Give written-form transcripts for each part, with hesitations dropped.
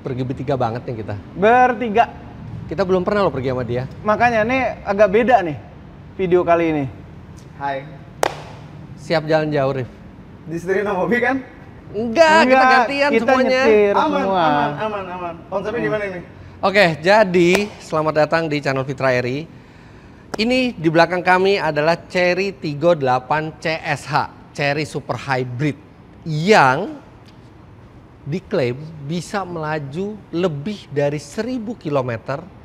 pergi bertiga banget nih kita. Bertiga. Kita belum pernah lo pergi sama dia. Makanya nih agak beda nih video kali ini. Hai. Siap jalan jauh, Rif? Disetirin sama Mobi kan? Enggak, kita gantian kita semuanya. nyetir Aman, semua. aman. Konsepnya gimana ini? Oke, jadi selamat datang di channel Fitra Eri. Ini di belakang kami adalah Chery Tiggo 8 CSH, Chery Super Hybrid, yang diklaim bisa melaju lebih dari 1000 km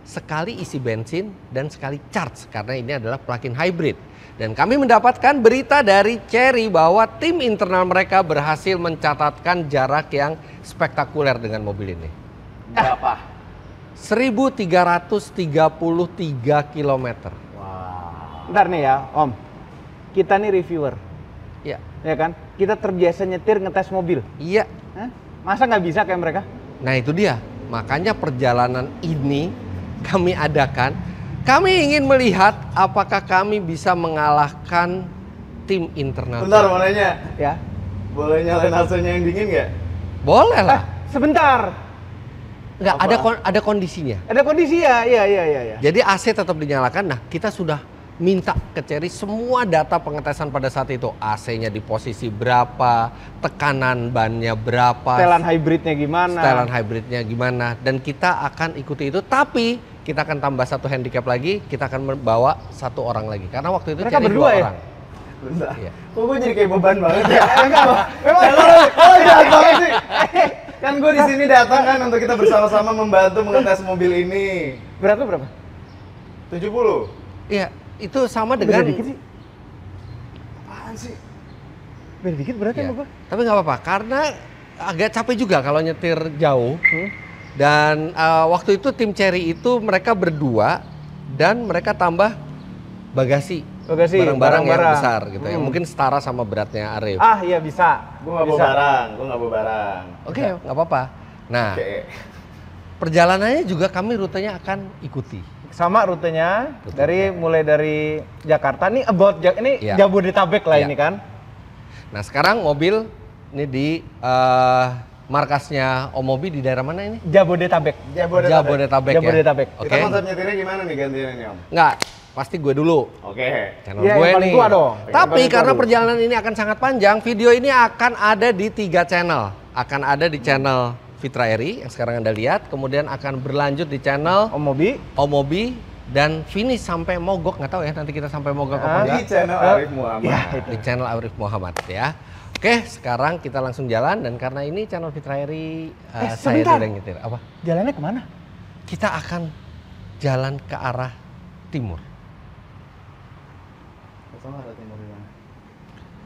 sekali isi bensin dan sekali charge, karena ini adalah plug-in hybrid. Dan kami mendapatkan berita dari Chery bahwa tim internal mereka berhasil mencatatkan jarak yang spektakuler dengan mobil ini. Berapa? 1333 km. Wow. Ntar nih ya, Om. Kita nih reviewer, Ya, ya kan? Kita terbiasa nyetir ngetes mobil. iya. Hah? Masa nggak bisa kayak mereka? Nah itu dia, makanya perjalanan ini kami adakan. Kami ingin melihat apakah kami bisa mengalahkan tim internal. Bentar, mau nanya. Ya. Boleh nyalain AC-nya yang dingin nggak? Boleh lah. Sebentar. Nggak, Apa? ada kondisinya. Ada kondisi ya? Iya. Jadi AC tetap dinyalakan. Nah, kita sudah minta ke Chery semua data pengetesan pada saat itu. AC-nya di posisi berapa, tekanan bannya berapa, Setelan hybridnya gimana? setelan hybridnya gimana. Dan kita akan ikuti itu, tapi kita akan tambah satu handicap lagi, kita akan membawa satu orang lagi. Karena waktu itu Mereka Chery berdua 2 ya? orang. Bentar. Iya. Kok gue jadi kayak beban banget ya? Enggak, memang Oh, jahat banget sih. Kan gue di sini datang kan untuk kita bersama-sama membantu mengetes mobil ini. beratnya berapa? 70. Iya, itu sama dengan. Beda dikit sih. Apaan sih? Beda dikit beratnya Iya. sama gua. Tapi nggak apa-apa, karena agak capek juga kalau nyetir jauh. Dan waktu itu tim Chery itu mereka berdua dan mereka tambah bagasi, Bagasi, barang-barang yang barang-barang. besar gitu ya. Mungkin setara sama beratnya Arif. Ah, iya bisa. Gue nggak bawa Bisa. barang. Gue nggak bawa barang. Oke, nggak apa-apa. Nah, Oke. perjalanannya juga kami rutenya akan ikuti. Sama rutenya mulai dari Jakarta nih ini Iya. Jabodetabek lah Iya. ini kan. Nah, sekarang mobil ini di markasnya Om Mobi di daerah mana ini? Jabodetabek. Jabodetabek ya. Jabodetabek. Oke. Kita konsep nyetirnya gimana nih gantian nih Om? Nggak, pasti gue dulu. Oke. Channel Iya, gue yang paling nih. tua dong. Yang Tapi paling tua karena dulu. perjalanan ini akan sangat panjang, video ini akan ada di 3 channel. Akan ada di channel Fitra Eri yang sekarang Anda lihat, kemudian akan berlanjut di channel Om Mobi. Om Mobi dan finish sampai mogok, nggak tahu ya nanti kita sampai mogok apa Di enggak. channel Arif Muhammad. Ya, Di channel Arif Muhammad ya. Oke, sekarang kita langsung jalan, dan karena ini channel Fitra Eri, saya sebentar. dulu yang nyetir. Apa? Jalannya kemana? Kita akan jalan ke arah timur.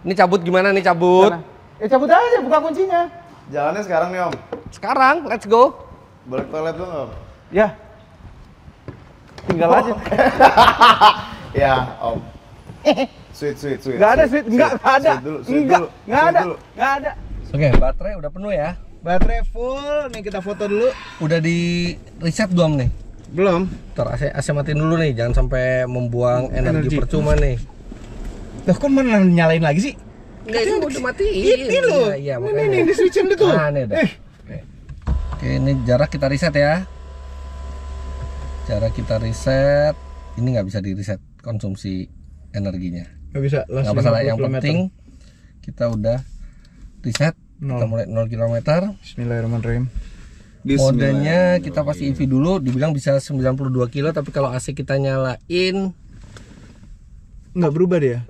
Ini cabut gimana nih cabut? Sana. Cabut aja, buka kuncinya. Jalannya sekarang nih Om. Sekarang, let's go. Boleh ke toilet dulu nggak Om? Ya. Tinggal aja. Ya Om. Sweet. Enggak ada sweet, enggak ada. Sweet Enggak, dulu. enggak ada. Enggak ada. Oke, baterai udah penuh ya. Baterai full. Nih kita foto dulu. Udah di reset belum nih? Belum. Ntar AC matiin dulu nih, jangan sampai membuang energi percuma nih. Loh, kok mana nyalain lagi sih? Enggak, ini udah matiin. Ini loh. Iya, Ini di switchin itu. Nah, ini udah. Oke, ini jarak kita reset ya. Jarak kita reset. Ini nggak bisa di reset konsumsi energinya. Nggak bisa. Nggak masalah, yang penting kita udah reset. Kita mulai 0 km. Bismillahirrahmanirrahim. Modenya kita pasti EV dulu, dibilang bisa 92 kilo, tapi kalau AC kita nyalain Nggak berubah dia.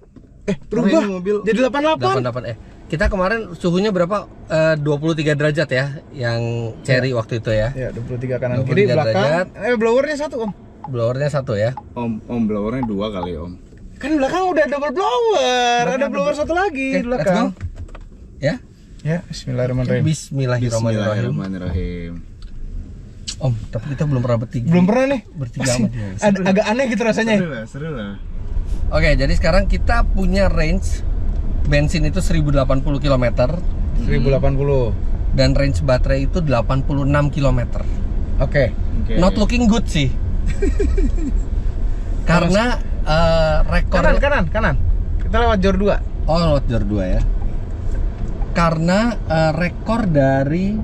Berubah. mobil. Jadi 88. 88. Kita kemarin suhunya berapa? 23 derajat ya, yang Chery waktu itu ya. Ya, 23 kanan 23 kiri belakang. derajat. Blowernya satu, Om. Blowernya 1 ya. Om blowernya 2 kali Om. Kan belakang udah double blower. Ada blower satu lagi di Let's go. belakang. Ya. Ya, bismillahirrahmanirrahim. Bismillahirrahmanirrahim. Om, tapi kita belum pernah bertiga. Belum pernah nih. Bertiga sama dia. Agak aneh gitu rasanya. Seru lah. Oke, jadi sekarang kita punya range bensin itu 1080 km 1080. dan range baterai itu 86 km. Oke. Not looking good sih. Karena rekor Kanan. Kita lewat jor 2. lewat jalur 2 ya. Karena rekor dari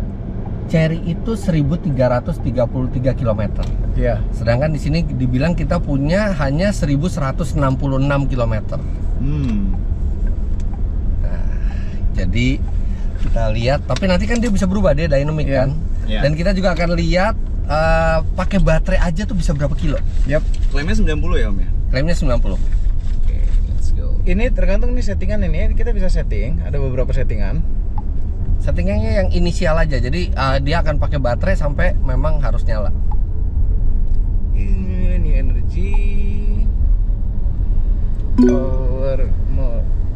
Chery itu 1333 km. Iya. Sedangkan di sini dibilang kita punya hanya 1166 km. Nah, jadi kita lihat, tapi nanti kan dia bisa berubah, dia dynamic kan. Dan kita juga akan lihat pakai baterai aja tuh bisa berapa kilo. Klaimnya 90 ya Om ya? Klaimnya 90. Oke, let's go. Ini tergantung nih settingan ini, kita bisa setting, ada beberapa settingan. Settingannya yang inisial aja, jadi dia akan pakai baterai sampai memang harus nyala. Ini energi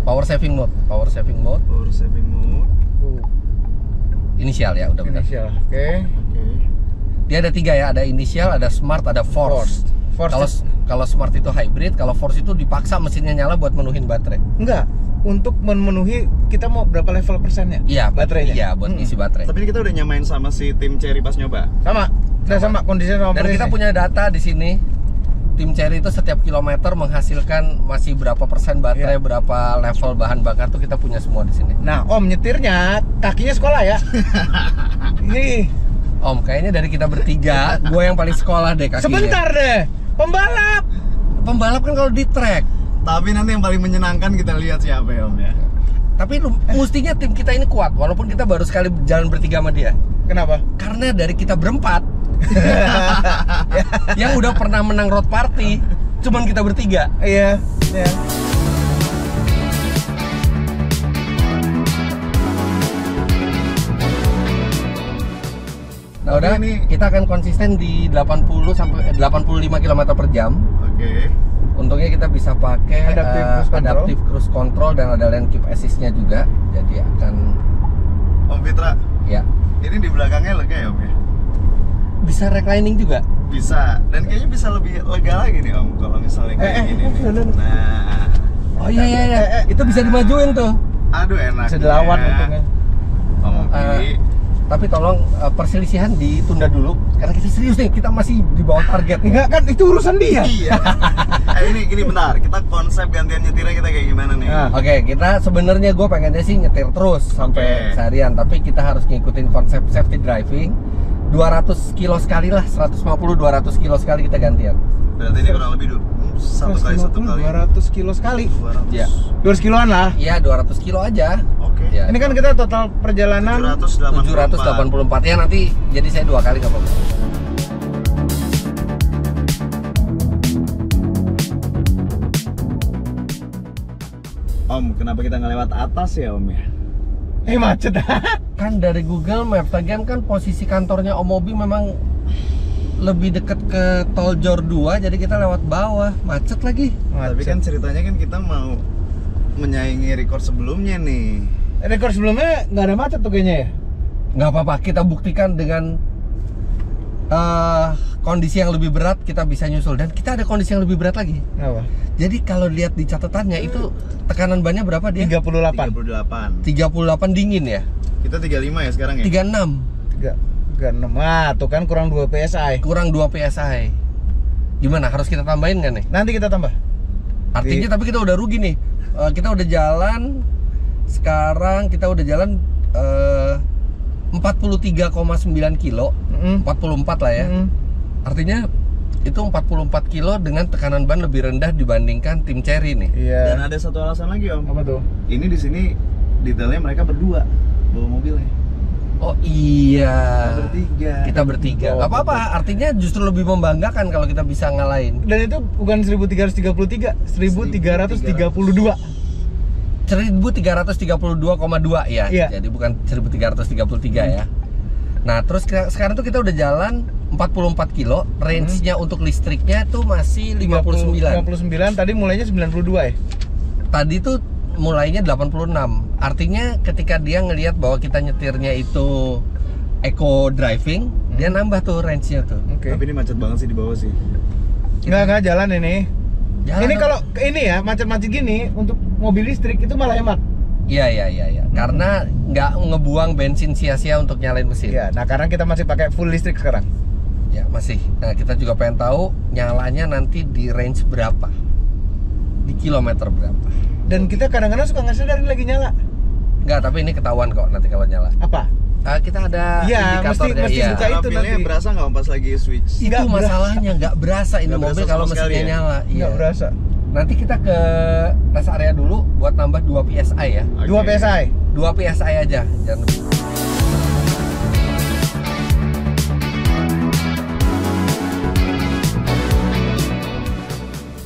Power saving mode. Power saving mode. Inisial ya, udah benar. inisial. Oke. Dia ada 3 ya, ada inisial, ada smart, ada force. Kalau smart itu hybrid, kalau force itu dipaksa mesinnya nyala buat menuhin baterai. Enggak, untuk memenuhi kita mau berapa level persennya? Iya, baterainya. Iya, buat isi baterai. Tapi ini kita udah nyamain sama si tim Chery pas nyoba. Sama kondisinya sama Dan kita punya data di sini. Tim Chery itu setiap kilometer menghasilkan masih berapa persen baterai, berapa level bahan bakar tuh kita punya semua di sini. Nah, Om nyetirnya kakinya sekolah ya. Ini Om, kayaknya dari kita bertiga, gue yang paling sekolah deh kakinya. sebentar deh. Pembalap kan kalau di track. Tapi nanti yang paling menyenangkan kita lihat siapa ya Om ya. Tapi mestinya tim kita ini kuat, walaupun kita baru sekali jalan bertiga sama dia. Kenapa? Karena dari kita berempat yang udah pernah menang road party, cuman kita bertiga. Iya. Nah, udah kita akan konsisten di 80 sampai 85 km per jam. Oke. Untungnya kita bisa pakai adaptive cruise control dan ada lane keep assist-nya juga. Jadi akan Om Fitra. Ya. Ini di belakangnya lega ya Om ya? Bisa reclining juga. Bisa. Dan kayaknya bisa lebih lega lagi nih Om kalau misalnya kayak gini. Nah. Oh iya. Itu bisa dimajuin tuh. Aduh enak. Bisa dilawan untungnya. Tapi tolong perselisihan ditunda dulu karena kita serius nih, kita masih di bawah target. Enggak kan, itu urusan dia. Iya. Ini gini bentar, kita konsep gantian nyetirnya kita kayak gimana nih? Oke, kita sebenarnya gue pengennya sih nyetir terus sampai seharian, tapi kita harus ngikutin konsep safety driving. 200 kilo sekali lah, 150-200 kilo sekali kita gantian. Berarti ini kurang lebih satu kali 200 kilo sekali. 200. Iya. 200 kiloan lah. Iya, 200 kilo aja. Oke. Ya. Ini kan kita total perjalanan 784 ya, nanti jadi saya 2 kali nggak apa-apa. Om, kenapa kita nggak lewat atas ya Om ya? macet. Kan dari Google Maps, lagian kan posisi kantornya Om Mobi memang lebih dekat ke tol Jor 2, jadi kita lewat bawah, macet lagi. Tapi kan ceritanya kan kita mau menyaingi rekor sebelumnya nih. Rekor sebelumnya nggak ada macet tuh kayaknya ya? Nggak apa-apa, kita buktikan dengan kondisi yang lebih berat kita bisa nyusul, dan kita ada kondisi yang lebih berat lagi. Apa? Jadi kalau lihat di catatannya itu tekanan bannya berapa dia? 38 dingin ya? Kita 35 ya sekarang ya? 36. 36. Tuh kan kurang 2 PSI. Kurang 2 PSI. Gimana? Harus kita tambahin nggak nih? Nanti kita tambah. Artinya tapi kita udah rugi nih. Kita udah jalan, sekarang kita udah jalan 43,9 kilo. 44 lah ya. Artinya itu 44 kilo dengan tekanan ban lebih rendah dibandingkan tim Chery nih. Iya. Dan ada satu alasan lagi Om. Apa tuh? Ini di sini detailnya mereka berdua bawa mobilnya. Oh iya. Kita bertiga. Gak apa-apa, artinya justru lebih membanggakan kalau kita bisa ngalahin. Dan itu bukan 1333, 1332. 1332,2 ya. Iya. Jadi bukan 1333 ya. Nah, terus sekarang tuh kita udah jalan 44 kilo, range-nya untuk listriknya tuh masih 59. 59, tadi mulainya 92 ya? Tadi tuh mulainya 86. Artinya ketika dia ngelihat bahwa kita nyetirnya itu eco driving, dia nambah tuh range-nya tuh. Oke. Tapi ini macet banget sih di bawah sih. Enggak jalan ini. Jalan Ini kalau ini ya, macet-macet gini untuk mobil listrik itu malah hemat. Iya. Karena nggak ngebuang bensin sia-sia untuk nyalain mesin. Iya, nah karena kita masih pakai full listrik sekarang. Ya, masih. Nah, kita juga pengen tahu nyalanya nanti di range berapa. Di kilometer berapa. Dan kita kadang-kadang suka nggak sadar ini lagi nyala. Enggak, tapi ini ketahuan kok nanti kalau nyala. Apa? kita ada Iya, indikatornya. mesti iya. buka itu Feelnya nanti. berasa nggak pas lagi switch? Itu Nggak masalahnya nggak berasa ini Nggak mobil berasa kalau sama sekali mesinnya ya? nyala. Nggak berasa. Nanti kita ke rest area dulu buat nambah 2 PSI ya. 2 PSI. 2 PSI aja. Jangan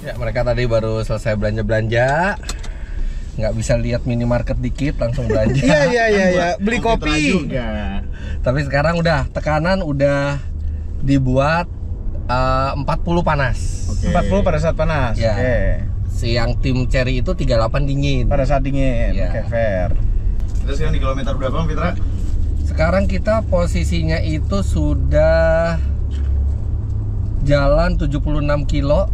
Ya, mereka tadi baru selesai belanja-belanja. Nggak bisa lihat minimarket dikit langsung belanja. Iya. Beli Mitra kopi. juga. Tapi sekarang udah tekanan udah dibuat 40 panas. Oke. 40 pada saat panas. Ya. Oke. Yang tim Cherry itu 38 dingin. Pada saat dingin. Iya. Oke, fair. Kita sekarang di kilometer berapa, Fitra? Sekarang kita posisinya itu sudah jalan 76 kilo.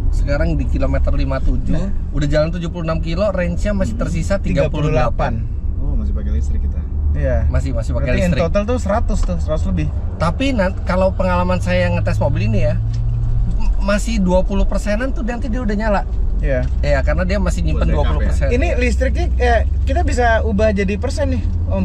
Sekarang di kilometer 57. Nah. Udah jalan 76 kilo, range-nya masih tersisa 38. Oh, masih pakai listrik kita. Iya. Masih pakai Berarti in listrik. total tuh 100 lebih. Tapi kalau pengalaman saya ngetes mobil ini ya, masih 20%-an tuh nanti dia udah nyala. Iya. Ya, karena dia masih nyimpen Buat backup 20%. Ini listriknya kita bisa ubah jadi persen nih, Om.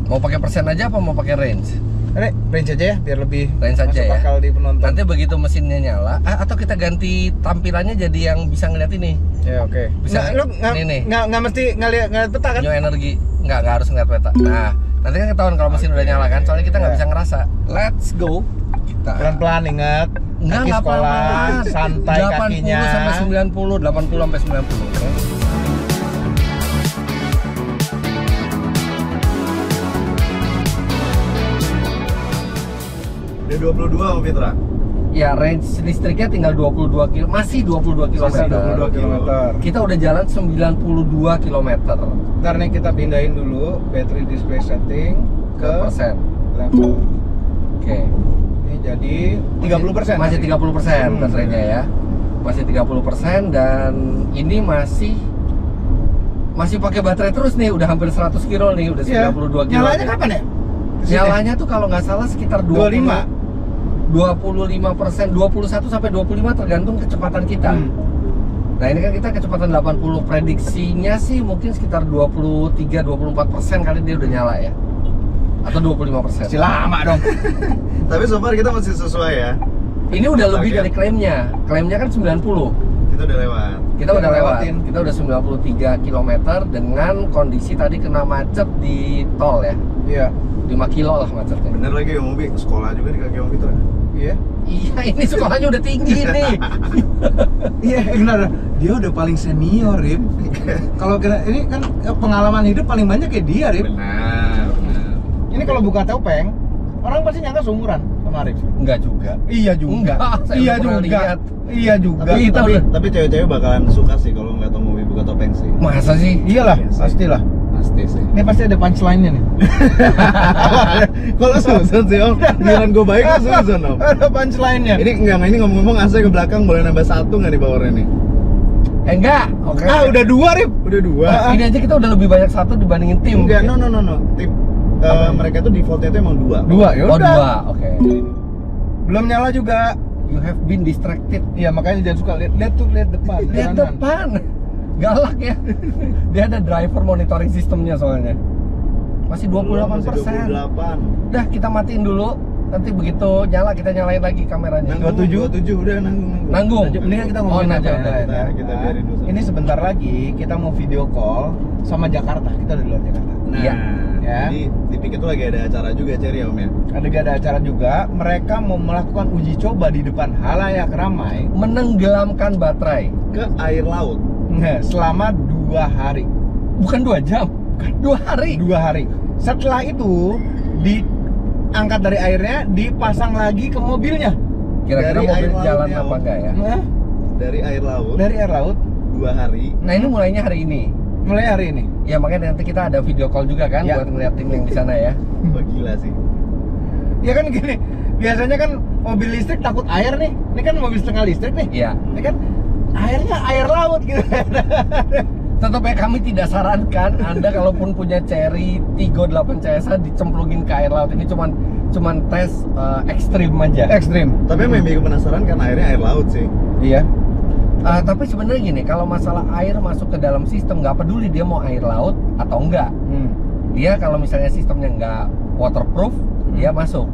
Mau pakai persen aja apa mau pakai range? Range aja ya, biar lebih Range aja masuk ya. akal di penonton. Nanti begitu mesinnya nyala, atau kita ganti tampilannya jadi yang bisa ngeliat ini. Ya oke. Bisa. Lu Nih. nggak mesti ngeliat peta kan? New energi, nggak harus ngeliat peta. Nah, nanti kan ketahuan kalau mesin udah nyala kan, soalnya kita nggak Ya. bisa ngerasa. Let's go. Kita. Pelan-pelan ingat. Kaki Nggak sekolah, pelan-pelan. santai 80 kakinya. sampai 90, 80 sampai 90. Oke. Udah 22, Om Fitra. Ya, range listriknya tinggal 22 km, masih 22 km. Masih 22 km. Kita udah jalan 92 km. Ntar nih kita pindahin dulu battery display setting ke persen. level. Oke. Ini jadi 30%. Masih 30% baterainya ya. Masih 30% dan ini masih pakai baterai terus nih, udah hampir 100 kilo nih, udah 92 kilo. Nyalanya kapan ya? Nyalanya tuh kalau nggak salah sekitar 25. 25%, 21 sampai 25 tergantung kecepatan kita. Nah, ini kan kita kecepatan 80, prediksinya sih mungkin sekitar 23-24% kali dia udah nyala ya. Atau 25%. Masih lama dong. Tapi so far kita masih sesuai ya. Ini udah lebih Target. dari klaimnya. Klaimnya kan 90. Kita udah lewat. Kita udah lewat. lewatin. Kita udah 93 km dengan kondisi tadi kena macet di tol ya. Iya. 5 kilo lah macetnya. Bener lagi Om Ubi, sekolah juga di kaki Om Fitra. Iya. Iya, ini sekolahnya udah tinggi nih. Iya, benar. Dia udah paling senior, Rip. Kalau ini kan pengalaman hidup paling banyak ya dia, Rip. Benar. Ini kalau buka topeng, orang pasti nyangka seumuran sama Arif. Enggak juga. Iya juga. Enggak, saya Iya belum pernah juga. lihat. Iya juga. Tapi kita udah- Tapi cewek-cewek bakalan suka sih kalau ngeliat Om Ubi buka topeng sih. Masa sih? Iyalah, Iya sih. pastilah. Pasti sih. Ini pasti ada punchline-nya nih. Kalau susun sih Om, giliran gue baik kok susun Om. Ada punchline-nya. Ini ini ngomong-ngomong AC ke belakang boleh nambah 1 nggak nih powernya nih? Enggak. Oke. udah 2, Rip. Udah 2. Ini aja kita udah lebih banyak satu dibandingin tim. Enggak, no. Tip mereka tuh defaultnya itu emang 2. 2, ya Oh, udah. 2. Oke. Belum nyala juga. You have been distracted. Iya, makanya jangan suka lihat depan. Lihat jalanan. depan. Galak ya. Dia ada driver monitoring sistemnya soalnya. Masih 28%. 28. Udah, kita matiin dulu. Nanti begitu nyala kita nyalain lagi kameranya. 27 udah nanggung. Nanggung. Mendingan kita Oh, ngomongin aja apa udah. yang lain ya. Kita biarin dulu. Ini sebentar lagi kita mau video call sama Jakarta. Kita udah di luar Jakarta. Nah, Iya. Ya. Jadi di PIK itu lagi ada acara juga Cherry ya Om ya. Ada acara juga. Mereka mau melakukan uji coba di depan halayak ramai Menenggelamkan baterai. Ke air laut. selama 2 hari. Bukan 2 jam. 2 hari. 2 hari. Setelah itu diangkat dari airnya, dipasang lagi ke mobilnya. Kira-kira Dari mobil air laut jalan ya, apa Om. enggak ya? Nah, Dari air laut. dari air laut 2 hari. Nah, ini mulainya hari ini. mulai hari ini. Ya, makanya nanti kita ada video call juga kan Ya. buat ngeliat tim yang di sana ya. Wah, gila sih. Ya kan gini, biasanya kan mobil listrik takut air nih. Ini kan mobil setengah listrik nih. Iya. Ini kan airnya air laut gitu. Tetap ya, kami tidak sarankan Anda kalaupun punya Cherry Tiggo 8 CSH dicemplungin ke air laut. Ini cuman tes ekstrim aja. Ekstrim. Tapi yang bikin penasaran kan airnya air laut sih. Iya. Tapi sebenarnya gini, kalau masalah air masuk ke dalam sistem, nggak peduli dia mau air laut atau enggak. Dia kalau misalnya sistemnya nggak waterproof, dia masuk.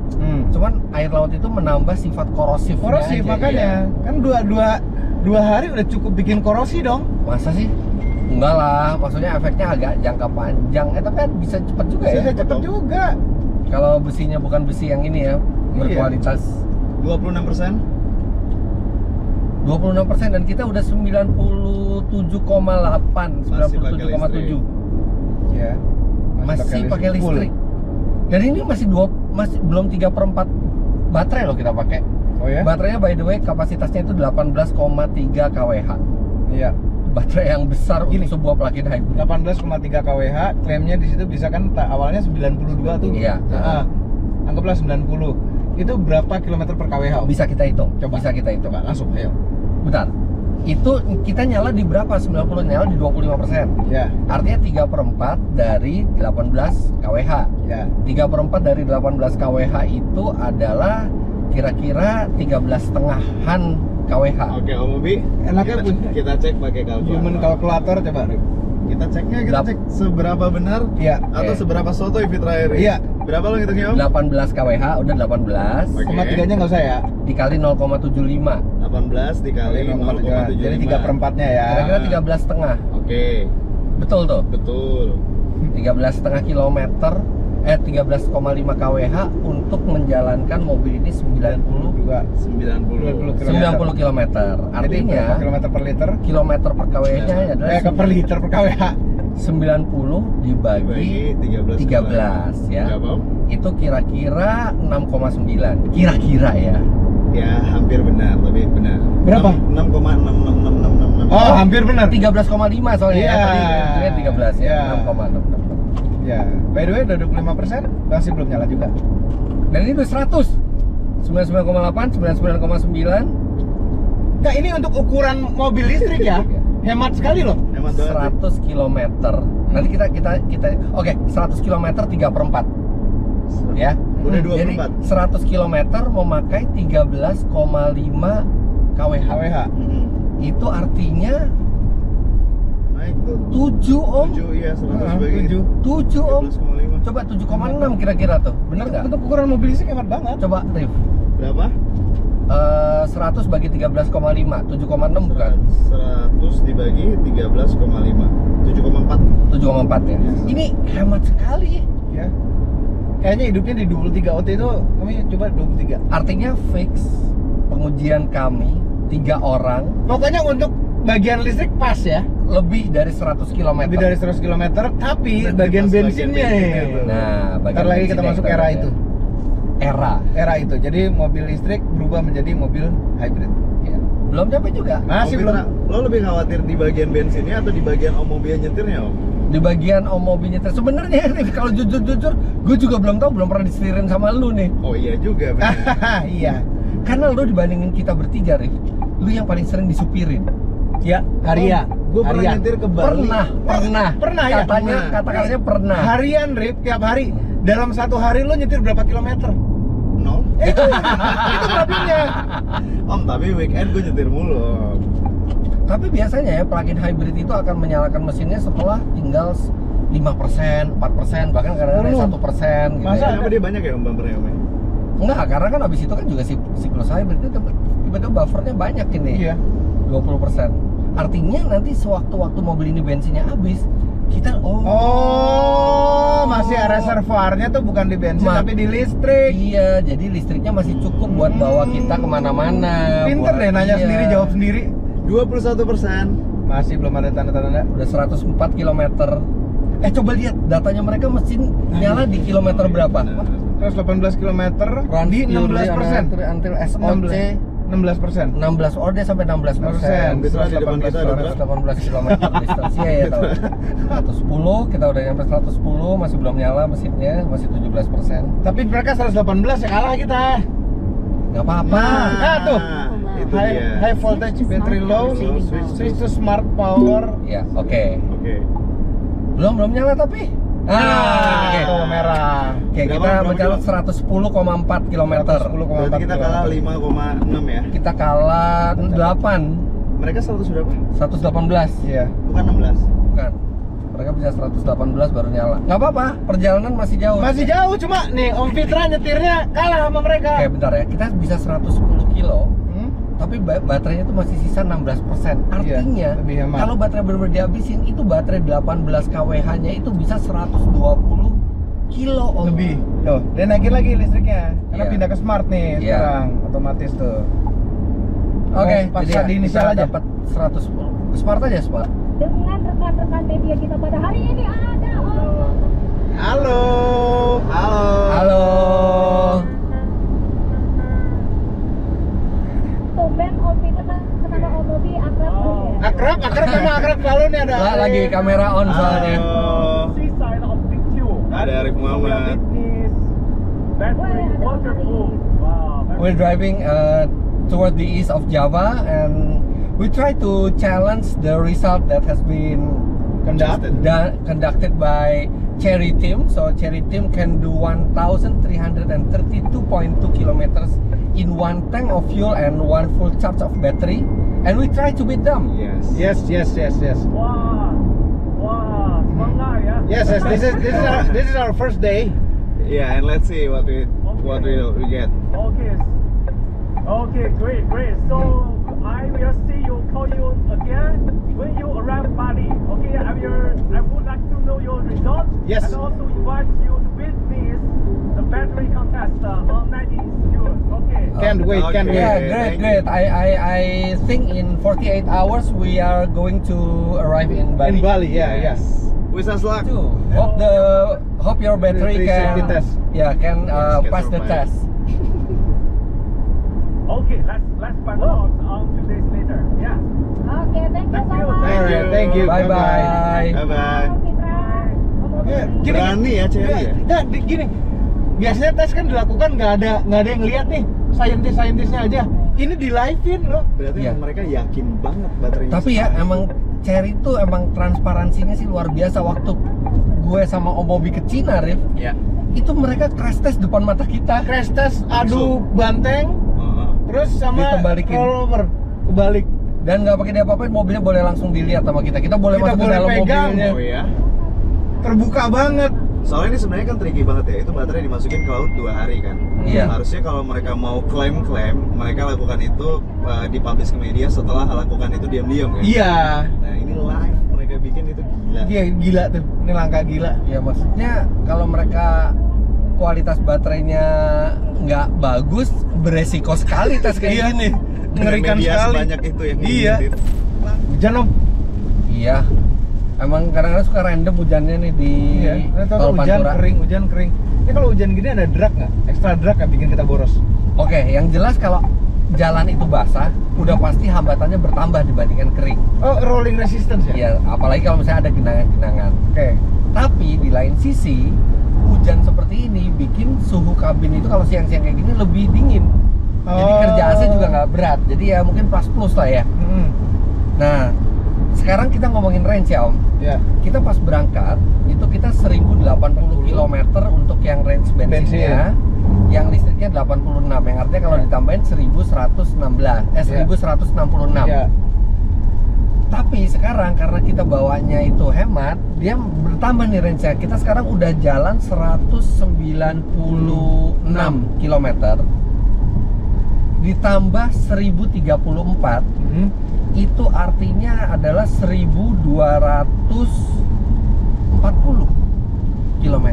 Cuman air laut itu menambah sifat korosif. Korosi makanya. Kan dua hari udah cukup bikin korosi dong. Masa sih? Enggak lah, maksudnya efeknya agak jangka panjang. Tapi kan bisa cepet juga ya. Bisa cepet juga. Kalau besinya bukan besi yang ini ya, berkualitas. 26%. 26% dan kita udah 97,8, 97,7. Ya. Masih pakai listrik. Dan ini masih belum 3/4 baterai loh kita pakai. Oh ya? Baterainya by the way kapasitasnya itu 18,3 kWh. Iya. Baterai yang besar Gini, untuk sebuah plug-in hybrid. 18,3 kWh, klaimnya di situ bisa kan awalnya 92 tuh. Iya. Anggaplah 90. Itu berapa kilometer per kWh? Bisa kita hitung. Coba. Bisa kita hitung. Coba langsung, ayo. Bentar. Itu kita nyala di berapa? 90 nyala di 25%. Ya. Artinya 3/4 dari 18 kWh. Ya. 3/4 dari 18 kWh itu adalah kira-kira 13,5-an kWh. Oke, Om Ubi. Enaknya Kita cek pakai human kalkulator. kalkulator coba. Kita cek seberapa benar Iya. atau Oke. seberapa sotoy Fitra Eri. Iya. Berapa lo ngitungnya, Om? 18 kWh udah 18 Oke. 0,3-nya nggak usah ya. dikali 0,75. 18 dikali 0,75. Jadi 3/4-nya ya. Kira-kira 13,5. Oke, Betul tuh. betul. 13,5 kilometer 13,5 kWh untuk menjalankan mobil ini 92. 90. 90 km. Jadi Artinya berapa kilometer per liter? kilometer per kWh-nya adalah Per liter per kWh. 90 dibagi 13 ya. Berapa, Om? Itu kira-kira 6,9. Kira-kira ya. Ya, hampir benar, tapi benar. Berapa? 6,66666. Oh, hampir benar. 13,5 soalnya Iya. ya. Tadi hitungannya 13 ya. Iya. 6,666. Ya, by the way udah 25%, masih belum nyala juga. Dan ini udah 100. 99,8, 99,9. Nah, ini untuk ukuran mobil listrik ya. Hemat sekali loh. Hemat banget. 100 km. Nanti kita oke, 100 km 3/4. Ya. Udah Jadi 24. 100 km memakai 13,5 kWh. kWh. Itu artinya Naik tuh. 7 Om. 7 iya, 100 bagi 7. 7 Om. 13,5. Coba 7,6 kira-kira tuh. Bener nggak? Untuk ukuran mobil listrik hemat banget. Coba Rif. Berapa? 100 bagi 13,5, 7,6 bukan? 100 dibagi 13,5. 7,4. 7,4 ya. Ini hemat sekali. Ya. Kayaknya hidupnya di 23 OT itu kami coba 23. Artinya fix pengujian kami 3 orang Pokoknya untuk bagian listrik pas ya. lebih dari 100 km. Lebih dari 100 km, tapi Berarti bagian pas bensinnya bagian nih. bensinnya tuh. Nah, Ntar lagi kita masuk era itu. Era. Itu. Jadi mobil listrik berubah menjadi mobil hybrid. Ya. Belum capek juga. Masih Om belum. Fitra, lo lebih khawatir di bagian bensinnya atau di bagian om mobil nyetirnya, Om? Di bagian om mobil nyetir sebenarnya nih kalau jujur gue juga belum tahu, belum pernah disetirin sama lu nih. Oh iya juga, benar. Iya. Karena lu dibandingin kita bertiga, Rif, lu yang paling sering disupirin. Ya, Haria. Gue pernah nyetir ke Bali. Pernah ya? Katanya pernah. Harian, Rip, tiap hari. Dalam satu hari lo nyetir berapa kilometer? 0. Itu problemnya. Om, tapi weekend gue nyetir mulu, Om. Tapi biasanya ya plug-in hybrid itu akan menyalakan mesinnya setelah tinggal 5%, 4%, bahkan kadang-kadang 1% gitu Masa? ya. Kenapa dia banyak ya, Om, bumpernya, Om? Enggak, karena kan abis itu kan juga siklus hybrid itu tiba-tiba buffernya banyak ini. Iya. 20%. Artinya nanti sewaktu-waktu mobil ini bensinnya habis, kita Oh, masih reservoirnya tuh bukan di bensin tapi di listrik. Iya, jadi listriknya masih cukup buat bawa kita kemana-mana. Pinter deh nanya Iya. sendiri, jawab sendiri. 21%. Masih belum ada tanda-tanda. Udah 104 km. Coba lihat datanya mereka mesin nyala di kilometer berapa? 118 km di 16%. Until SOC 16%. 16 order sampai 16%. Fitra di depan kita ada berapa? 118 km distance ya tahu. 110 kita udah nyampe 110 masih belum nyala mesinnya, masih 17%. Tapi mereka 118 ya kalah kita. Nggak apa-apa. Nah, tuh. Itu dia. High voltage battery low, switch to smart power. Ya, oke. Oke. Belum nyala tapi. Oke. Tuh merah. Oke, Berapa- kita berapa mencatat kilo? 110,4 km. 110,4 Berarti kita kalah 5,6 ya. Kita kalah 8. Mereka 100 berapa? 118. Iya. Bukan 16. Bukan. Mereka bisa 118 baru nyala. Nggak apa-apa, perjalanan masih jauh. Masih jauh, cuma nih Om Fitra nyetirnya kalah sama mereka. Oke, bentar ya. Kita bisa 110 kilo. Tapi baterainya itu masih sisa 16%. Artinya, lebih hemat. kalau baterai benar-benar dihabisin, itu baterai 18 kWh-nya itu bisa 120 kilo Om. Lebih. Tuh, dan naikin lagi listriknya. Karena Iya. pindah ke smart nih Iya. sekarang, otomatis tuh. Oke, paksa jadi di inisial aja. dapat 110. Smart aja, Smart. Dengan rekan-rekan media kita pada hari ini ada Halo. Halo. Halo. tumben Om Fitra sama Om Mobi akrab ya. Akrab memang akrab selalu nih ada. Lah, lagi kamera on soalnya. Seaside of Big Two. Ada Arif Muhammad. Fitness, battery, waterproof. Wow. We're driving toward the east of Java, and we try to challenge the result that has been conducted by Cherry Team. So Cherry Team can do 1,332.2 kilometers in one tank of fuel and one full charge of battery, and we try to beat them. Yes. Yes. Wow. Wow. Semangat ya. Yes. This is our first day. Yeah, and let's see what we get. Okay, great. So I will see you, call you again when you arrive Bali. Okay, I would like to know your results. Yes. And also invite you to witness the battery contest on 19th June. Okay. Can't wait. Yeah, Thank great. I think in 48 hours we are going to arrive in Bali. In Bali, yeah. Wish us luck. Too. Hope your battery Safety can test. can Yes, can pass the survive. test. Okay, let's find out 2 days later. Yeah. Oke, thank you so much. Alright, thank you. Bye bye. Bye bye. Om Fitra, Om Mobi. Gini, Berani ya Cherry ya. Nah, gini. Biasanya tes kan dilakukan nggak ada yang lihat nih. Saintisnya aja. Ini di live-in loh. Berarti Iya. mereka yakin banget baterainya. Tapi ya emang Cherry itu emang transparansinya sih luar biasa. Waktu gue sama Om Mobi ke Cina, Rif, Ya. itu mereka crash test depan mata kita. Crash test adu banteng, terus sama Ditembalikin. rollover kebalik. Dan nggak pakai diapa-apain, mobilnya boleh langsung dilihat sama kita. Kita boleh Kita masuk ke boleh dalam pegang. mobilnya. Oh ya. Terbuka banget. Soalnya ini sebenarnya kan tricky banget ya. Itu baterai dimasukin ke laut 2 hari kan. Iya. Harusnya kalau mereka mau klaim, mereka lakukan itu dipublish ke media setelah lakukan itu diam-diam kan. Iya. Nah, ini live mereka bikin itu gila. Iya, gila tuh. Ini langkah gila. Ya maksudnya kalau mereka kualitas baterainya nggak bagus, beresiko sekali tes kayak Iya. gini. Dengan Mengerikan media sekali. sebanyak itu yang Iya. diintir. Hujan Om. Iya. Emang kadang-kadang suka random hujannya nih di Iya. Nah, tol tahu hujan Pantura. kering. Ini kalau hujan gini ada drag nggak? Ekstra drag nggak bikin kita boros? Oke, yang jelas kalau jalan itu basah, udah pasti hambatannya bertambah dibandingkan kering. Oh, rolling resistance ya? Iya, apalagi kalau misalnya ada genangan-genangan. Oke. Tapi di lain sisi, hujan seperti ini bikin suhu kabin itu kalau siang-siang kayak gini lebih dingin. Jadi kerja AC juga nggak berat. Jadi ya mungkin plus lah ya. Nah, sekarang kita ngomongin range ya Om. Ya. Kita pas berangkat itu kita 1080 km untuk yang range bensinnya. Yang listriknya 86, yang artinya kalau ditambahin 1116, 1166. Ya. Tapi sekarang karena kita bawanya itu hemat, dia bertambah nih range-nya. Kita sekarang udah jalan 196 km. Ditambah 1034, itu artinya adalah 1240 km.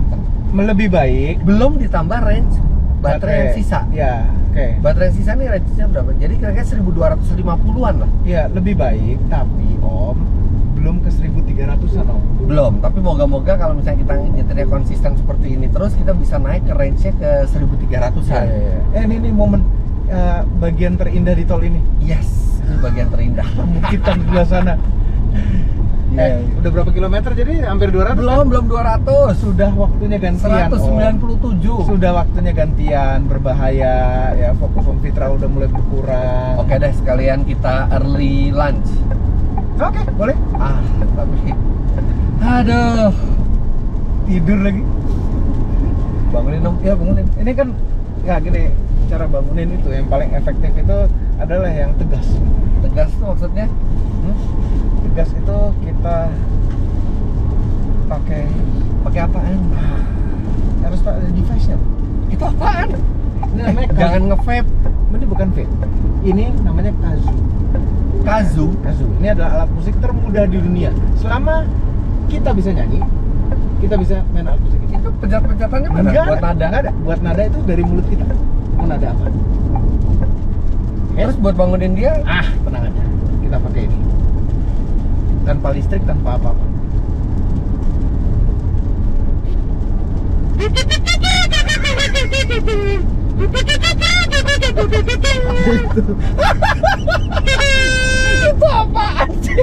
Lebih baik. Belum ditambah range baterai yang sisa. Ya, oke. Baterai yang sisa nih range-nya berapa? Jadi kira-kira 1250-an lah. Ya, lebih baik, tapi Om belum ke 1300-an Om. Belum, tapi moga-moga kalau misalnya kita nyetirnya konsisten seperti ini terus kita bisa naik ke range-nya ke 1300-an. Ini momen bagian terindah di tol ini. Yes, ini bagian terindah. Perbukitan di sebelah sana. Udah berapa kilometer jadi? Hampir 200? Belum 200. Sudah waktunya gantian. 197. Sudah waktunya gantian, berbahaya. Ya, fokus Om Fitra udah mulai berkurang. Oke deh, sekalian kita early lunch. Oke, boleh. Tapi aduh, Tidur lagi. bangunin dong. Ya, bangunin. Ini kan ya gini, cara bangunin itu yang paling efektif itu adalah yang tegas. Tegas tuh maksudnya. Tegas itu kita pakai apaan? Harus pakai device-nya. Itu apaan? Ini namanya Jangan nge-vape. Ini bukan vape. Ini namanya kazoo. Kazoo. Ini adalah alat musik termudah di dunia. Selama kita bisa nyanyi, kita bisa main alat musik itu. Itu pencet-pencetannya mana? Enggak Buat nada. Enggak ada. Buat nada itu dari mulut kita. Mau nada apa? Terus buat bangunin dia, Tenang aja. Kita pakai ini. Tanpa listrik, tanpa apa-apa. itu apaan sih?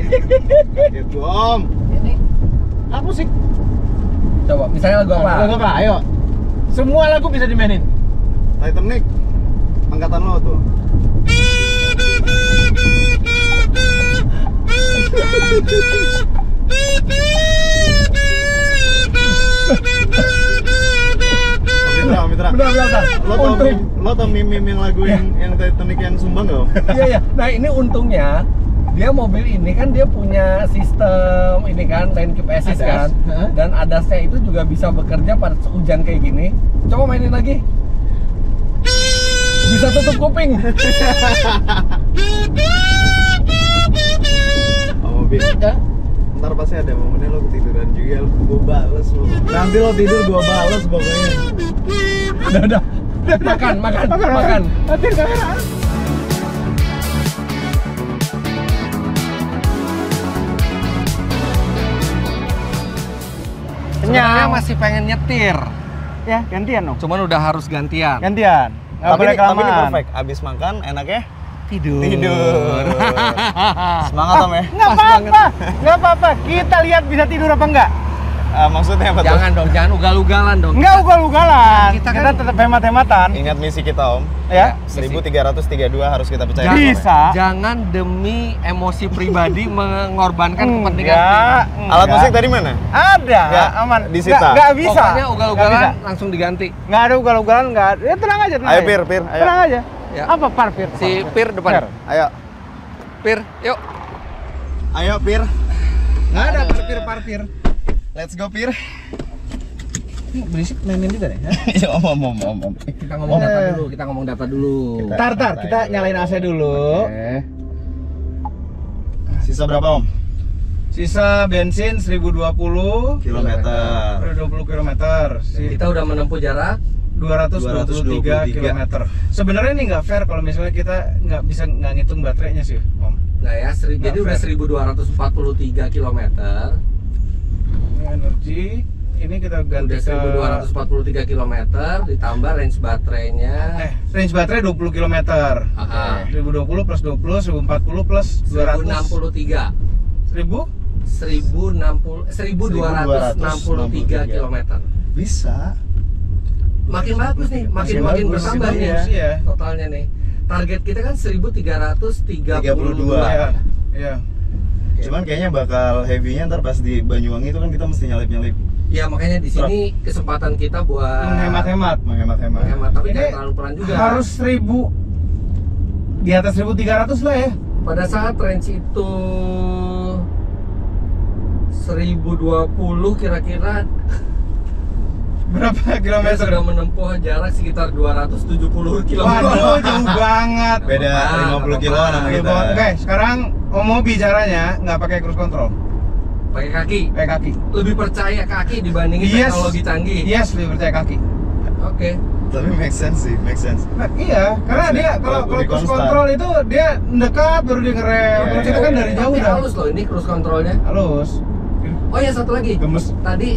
Itu Om. Ini alat musik. Coba, misalnya lagu apa? Lagu apa? Ayo. Semua lagu bisa dimainin. Titanic. Angkatan lo tuh. Mitra. Bentar. Lo tau meme yang lagu yang Titanic yang sumbang gak? Om? Iya. Nah ini untungnya dia mobil ini kan dia punya sistem ini kan lane keep assist kan, dan ADAS-nya itu juga bisa bekerja pada hujan kayak gini. Coba mainin lagi. Bisa tutup kuping. Mobil. Ntar pasti ada momennya lo ketiduran juga, gue bales lo. Nanti lo tidur gue bales pokoknya. Udah. Makan. Matiin kamera. Sebenarnya masih pengen nyetir, Ya, gantian dong. cuman udah harus gantian. Gantian. Nggak boleh Tapi ini kelamaan. perfect. Abis makan enaknya Tidur. Semangat Om ya. Nggak apa-apa. Kita lihat bisa tidur apa enggak. Maksudnya apa tuh? Jangan dong, jangan ugal-ugalan dong. Enggak ugal-ugalan. Kita Kita kan- tetap hemat-hematan. Ingat misi kita Om. Ya. 1332 harus kita percaya. Jangan- Bisa. Jangan demi emosi pribadi mengorbankan kepentingan Enggak. tim. Alat musik tadi mana? Ada, Nggak, aman. disita. Nggak bisa. Pokoknya ugal-ugalan Nggak bisa. langsung diganti. Nggak ada ugal-ugalan, nggak ada. Ya tenang aja, tenang Ayo aja. Pir, ayo. Tenang aja. Ya. Apa parkir? Si Pir depan. Pir. Ayo. Pir, yuk. Ayo Pir. Nggak ada parkir. Let's go Pir. Berisik mainin juga deh. Ya Om. Kita ngomong data dulu. Tar, kita nyalain AC dulu. Oke. Sisa berapa Om? Sisa bensin 1020 Kilometer. 20 km. Kita udah menempuh jarak 223 km. Sebenarnya ini nggak fair kalau misalnya kita nggak ngitung baterainya sih, Om. nggak ya, jadi udah 1243 km. Ini energi, ini kita ganti Udah ke 1243 km ditambah range baterainya. range baterai 20 km. Aha. 1020 plus 20, 1040 plus 200. 1063. 1000? 1263 km. Bisa. Makin bagus nih, makin bagus, bertambah makin nih bagus, iya. totalnya nih. Target kita kan 1332. Iya. Iya. Cuman kayaknya bakal heavy-nya ntar pas di Banyuwangi itu kan kita mesti nyalip-nyalip. Ya makanya di sini kesempatan kita buat Menghemat-hemat. menghemat, tapi Ini jangan terlalu pelan juga. Harus 1000 di atas 1300 lah ya. Pada saat range itu 1020 kira-kira Berapa kita kilometer? sudah menempuh jarak sekitar 270 km. Waduh, jauh banget. Beda 50 kilo sama kita. Oke, sekarang mau bicaranya nggak pakai cruise control, Pakai kaki. pakai kaki. Lebih percaya kaki dibandingin teknologi canggih. Yes, lebih percaya kaki. Oke. Tapi make sense sih, make sense. Nah, iya, karena dia kalau Lebih cruise konstan. control itu dia mendekat baru dia ngerem. Iya, Kalau kita kan dari jauh Tapi dah. halus loh ini cruise controlnya. Halus. Oh ya satu lagi. Gemes. Tadi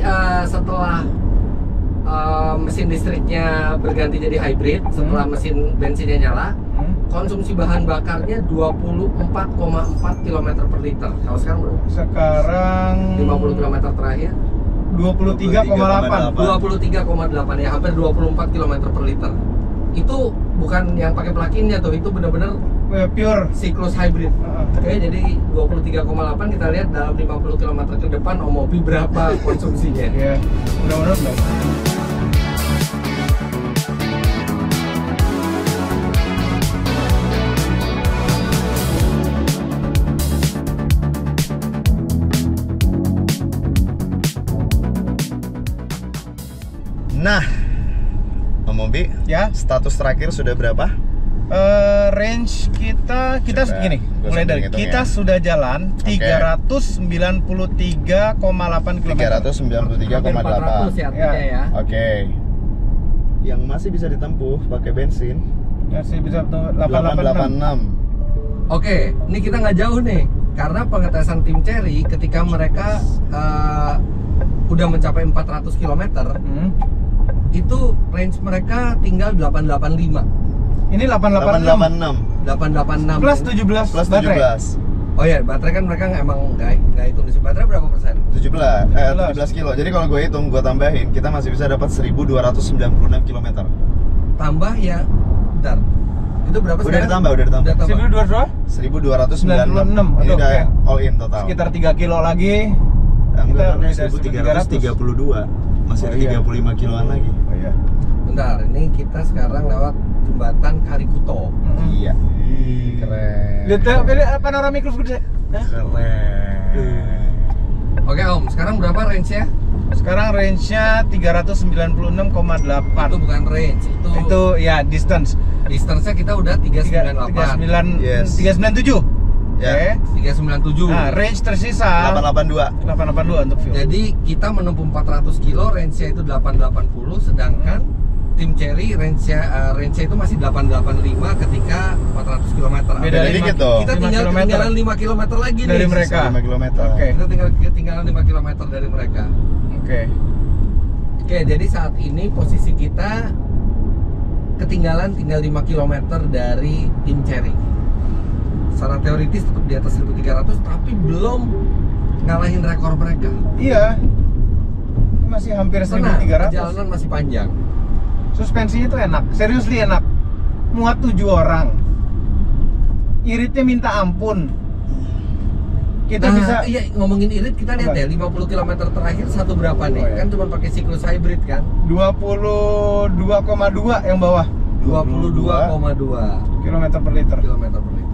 setelah mesin listriknya berganti jadi hybrid, setelah mesin bensinnya nyala, konsumsi bahan bakarnya 24,4 km per liter. Kalau sekarang berapa? Sekarang 50 km terakhir 23,8. 23,8 ya, hampir 24 km per liter. Itu bukan yang pakai plug-innya tuh, itu bener-bener Pure. siklus hybrid. Oke, jadi 23,8 kita lihat dalam 50 km ke depan Omobi berapa konsumsinya. Ya, mudah-mudahan baik. Ya. Status terakhir sudah berapa? Range kita Coba, gini, gua mulai sambil dari ngitung kita ya. sudah jalan Oke. 393,8 km. 393,8. ya artinya ya. Oke. Yang masih bisa ditempuh pakai bensin Masih bisa 886. 886. Oke, ini kita nggak jauh nih, karena pengetesan tim Cherry ketika mereka udah mencapai 400 km, itu range mereka tinggal 885. Ini 886 886 plus 17 plus baterai. 17. Oh ya, baterai kan mereka nggak hitung di sini. Baterai berapa persen? 17 kilo. Jadi kalau gue hitung, gue tambahin, kita masih bisa dapat 1296 km. Tambah ya, bentar. Itu berapa Udah sekarang? ditambah. Udah tambah. 1202 1296. Ini Aduh, udah oke. all in total. sekitar 3 kilo lagi. Enggak, Kita udah 1332. Masih ada Oh, iya. 35 kiloan lagi. Oh iya. Bentar, ini kita sekarang lewat jembatan Karikuto. Iya. Keren. Lihat panoramik roof gede. Keren. Oke Om, sekarang berapa range-nya? Sekarang range-nya 396,8. Itu bukan range, Itu ya distance. distance-nya kita udah 398. 39 Yes. 397. Ya. Oke. 397. Nah, range tersisa 882. 882 untuk fuel. Jadi kita menempuh 400 kilo, range-nya itu 880, sedangkan tim Cherry range-nya itu masih 885 ketika 400 km. Beda Beda dikit dong. Kita 5 tinggal kilometer. ketinggalan 5 km lagi Dari nih. mereka. 5 km. Oke. Kita tinggal ketinggalan 5 km dari mereka. Oke. Oke, jadi saat ini posisi kita ketinggalan tinggal 5 km dari tim Cherry. Secara teoritis tetap di atas 1300, tapi belum ngalahin rekor mereka. Iya. Ini masih hampir Tenang, 1300. perjalanan masih panjang. Suspensinya tuh enak, seriously enak. Muat 7 orang. Iritnya minta ampun. Kita Nah, bisa iya, ngomongin irit, kita lihat Apa? ya 50 km terakhir satu berapa nih? Oh, iya. Kan cuma pakai siklus hybrid kan? 22,2 yang bawah 22,2 km per liter. km per liter.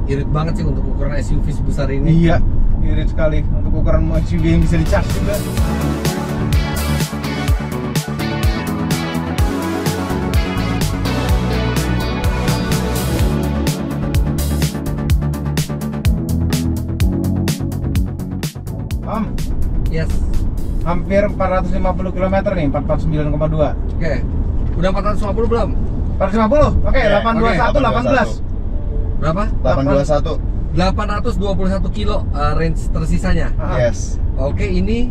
Irit banget sih untuk ukuran SUV sebesar ini. Iya, irit sekali untuk ukuran SUV yang bisa dicas juga. Yes. Hampir 450 km nih, 449,2. Oke. Udah 450 belum? 450? Oke, Oke, 821, 18. Berapa? 821. 821 kilo range tersisanya. Ah. Yes. Oke, ini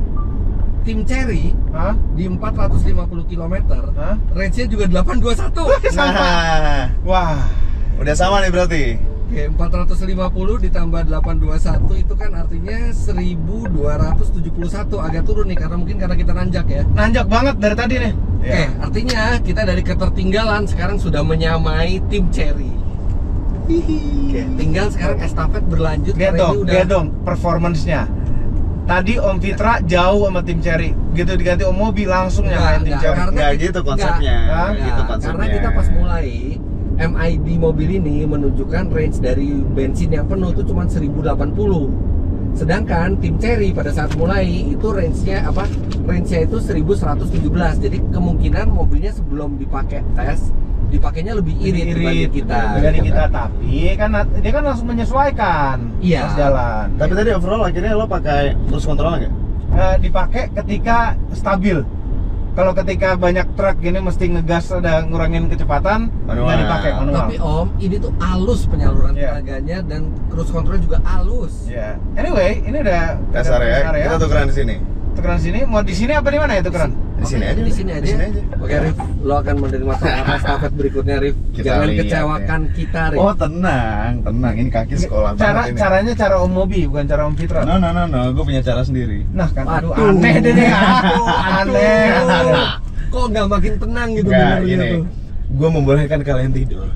tim Cherry Hah? di 450 km, Hah? range-nya juga 821. Nah, Wah, udah sama nih berarti. Oke, 450 ditambah 821 itu kan artinya 1271, agak turun nih karena kita nanjak ya. nanjak banget dari tadi nih. Oke, artinya kita dari ketertinggalan sekarang sudah menyamai tim Cherry. Oke, tinggal sekarang estafet berlanjut Lihat karena dong, ini lihat dong performance-nya. Tadi Om Fitra jauh sama tim Cherry, gitu diganti Om Mobi langsung nyamain tim Cherry. Nggak gitu konsepnya. Hah? Nggak gitu konsepnya. Karena kita pas mulai MID mobil ini menunjukkan range dari bensin yang penuh itu cuma 1080. Sedangkan tim Cherry pada saat mulai itu range-nya itu 1117. Jadi kemungkinan mobilnya sebelum dipakai tes dipakainya lebih irit dibanding kita. Dari kita, tapi kan dia kan langsung menyesuaikan Iya. pas jalan. Tapi tadi overall akhirnya lo pakai cruise control nggak? Dipakai ketika stabil. Kalau ketika banyak truk gini mesti ngegas ada ngurangin kecepatan, Manual. nggak dipakai manual. Tapi Om, ini tuh halus penyaluran Iya. tenaganya dan cruise control juga halus. Ya. Anyway, ini udah Tes area. Kita tukeran di sini. Tukeran sini. Mau di sini apa di mana ya tukeran? Di sini Oke, aja. Di sini aja. Di sini aja. Oke, Rif, lo akan menerima tawaran estafet berikutnya, Rif. Kita Jangan lihat, kecewakan kita, Rif. Oh tenang. Ini kaki sekolah banget ini. Caranya cara Om Mobi, bukan cara Om Fitra. No. Gue punya cara sendiri. Nah kan, aduh, Aduh. aneh deh nih. Aneh. Kok nggak makin tenang gitu Nggak, dengernya gini. tuh. Gue membolehkan kalian tidur.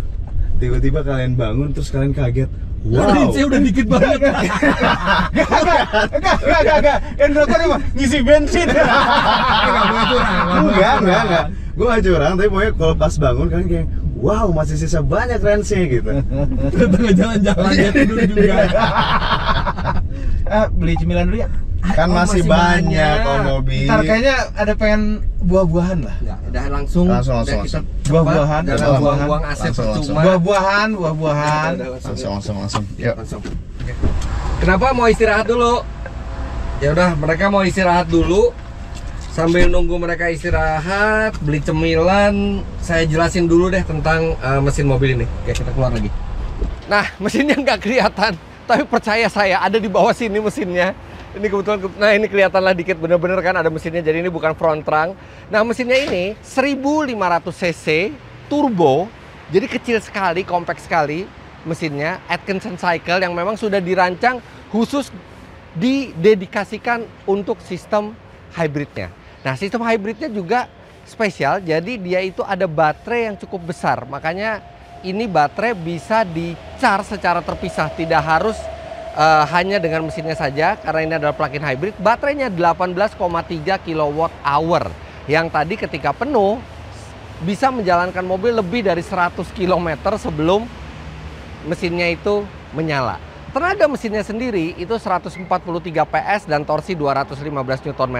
Tiba-tiba kalian bangun terus kalian kaget. Wow. Range-nya udah dikit banget. Enggak. Yang dilakukan apa? Ngisi bensin. Nggak boleh curang. Enggak. Gue gak curang, tapi pokoknya kalau pas bangun kalian kayak wow, masih sisa banyak range-nya gitu. Tengah jalan-jalan dia tidur juga. Beli cemilan dulu ya. Kan masih banyak mobil. Ntar kayaknya ada pengen buah-buahan lah. Ya, udah langsung. Langsung. Kita Buah-buahan, cepat, jangan buang-buang aset langsung. percuma. Buah-buahan. Langsung. Yuk. Oke. Kenapa mau istirahat dulu? Ya udah, mereka mau istirahat dulu. Sambil nunggu mereka istirahat, beli cemilan, saya jelasin dulu deh tentang mesin mobil ini. Oke, kita keluar lagi. Nah, mesinnya nggak kelihatan, tapi percaya saya ada di bawah sini mesinnya. Ini kebetulan, nah ini kelihatanlah dikit, bener-bener kan ada mesinnya, jadi ini bukan front trunk. Nah, mesinnya ini 1500 cc turbo, jadi kecil sekali, compact sekali mesinnya. Atkinson cycle yang memang sudah dirancang khusus didedikasikan untuk sistem hybridnya. Nah, sistem hybridnya juga spesial, jadi dia itu ada baterai yang cukup besar. Makanya ini baterai bisa di-charge secara terpisah, tidak harus hanya dengan mesinnya saja, karena ini adalah plug-in hybrid. Baterainya 18,3 kWh, yang tadi ketika penuh bisa menjalankan mobil lebih dari 100 km sebelum mesinnya itu menyala. Tenaga mesinnya sendiri itu 143 PS dan torsi 215 Nm.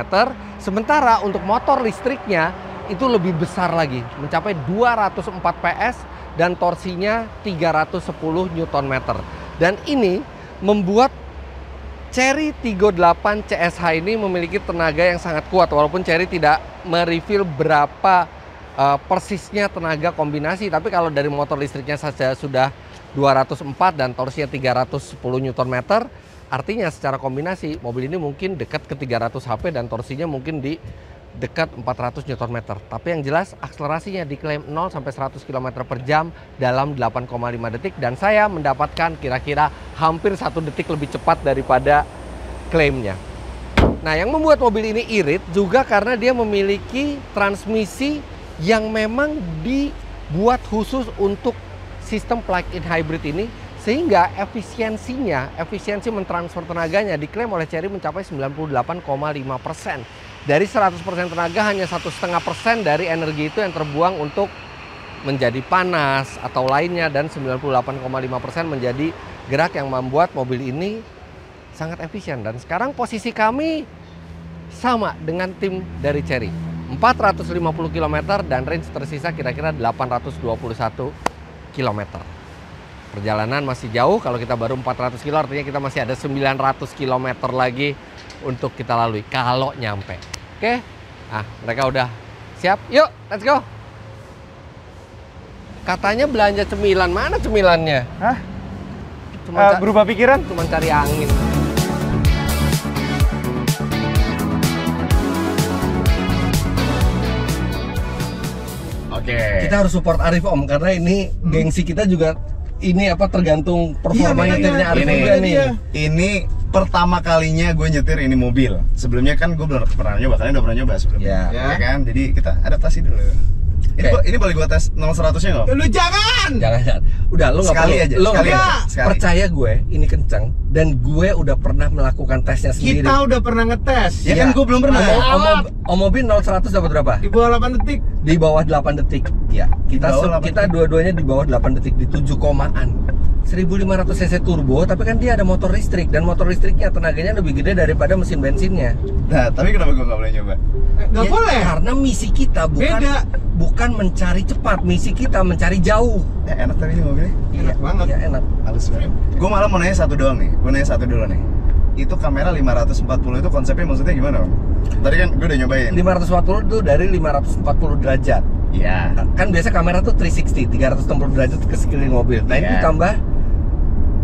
Sementara untuk motor listriknya itu lebih besar lagi, mencapai 204 PS dan torsinya 310 Nm. Dan ini membuat Chery Tiggo 8 CSH ini memiliki tenaga yang sangat kuat, walaupun Chery tidak mereveal berapa persisnya tenaga kombinasi, tapi kalau dari motor listriknya saja sudah 204 dan torsinya 310 Nm, artinya secara kombinasi mobil ini mungkin dekat ke 300 HP dan torsinya mungkin di dekat 400 Nm. Tapi yang jelas akselerasinya diklaim 0 sampai 100 km per jam dalam 8,5 detik, dan saya mendapatkan kira-kira hampir 1 detik lebih cepat daripada klaimnya. Nah, yang membuat mobil ini irit juga karena dia memiliki transmisi yang memang dibuat khusus untuk sistem plug-in hybrid ini, sehingga efisiensi mentransfer tenaganya diklaim oleh Chery mencapai 98,5%. Dari 100% tenaga, hanya 1,5% dari energi itu yang terbuang untuk menjadi panas atau lainnya, dan 98,5% menjadi gerak, yang membuat mobil ini sangat efisien. Dan sekarang posisi kami sama dengan tim dari Chery, 450 km dan range tersisa kira-kira 821 km. Perjalanan masih jauh, kalau kita baru 400 km artinya kita masih ada 900 km lagi untuk kita lalui kalau nyampe. Oke, nah mereka udah siap, yuk let's go. Katanya belanja cemilan, mana cemilannya? Hah? Cuma Berubah pikiran? cuma cari angin. Oke. Kita harus support Arif Om, karena ini gengsi kita juga ini apa tergantung performanya nyetirnya Arif Ini juga nih. Ini pertama kalinya gue nyetir ini mobil. Sebelumnya kan gue belum pernah nyoba, kalian udah pernah nyoba sebelumnya. Ya. Ya kan? Jadi kita adaptasi dulu. Ini boleh gue tes 0-100-nya nggak? Lu jangan! Jangan. Udah, lu nggak Sekali perlu. aja, Lu sekali nggak- aja, sekali. percaya gue, ini kencang dan gue udah pernah melakukan tesnya sendiri. Kita udah pernah ngetes. Ya kan gue belum pernah. Omobil 0-100 dapat berapa? Di bawah 8 detik. Di bawah 8 detik. Ya, Di bawah 8 kita detik. dua-duanya di bawah 8 detik, di 7 komaan. 1500 cc turbo, tapi kan dia ada motor listrik, dan motor listriknya tenaganya lebih gede daripada mesin bensinnya. Nah, tapi kenapa gue nggak boleh nyoba? Nggak Ya, boleh. Karena misi kita bukan mencari cepat, misi kita mencari jauh. Ya enak tapi ini mobilnya. Enak banget. Iya, enak. Halus banget. Gue malah mau nanya satu doang nih. Gue nanya satu dulu nih. Itu kamera 540 itu konsepnya maksudnya gimana, Om? Tadi kan gue udah nyobain. 540 itu dari 540 derajat. Iya. Kan biasa kamera tuh 360, 360 derajat ke sekeliling mobil. Nah, ini Iya. ditambah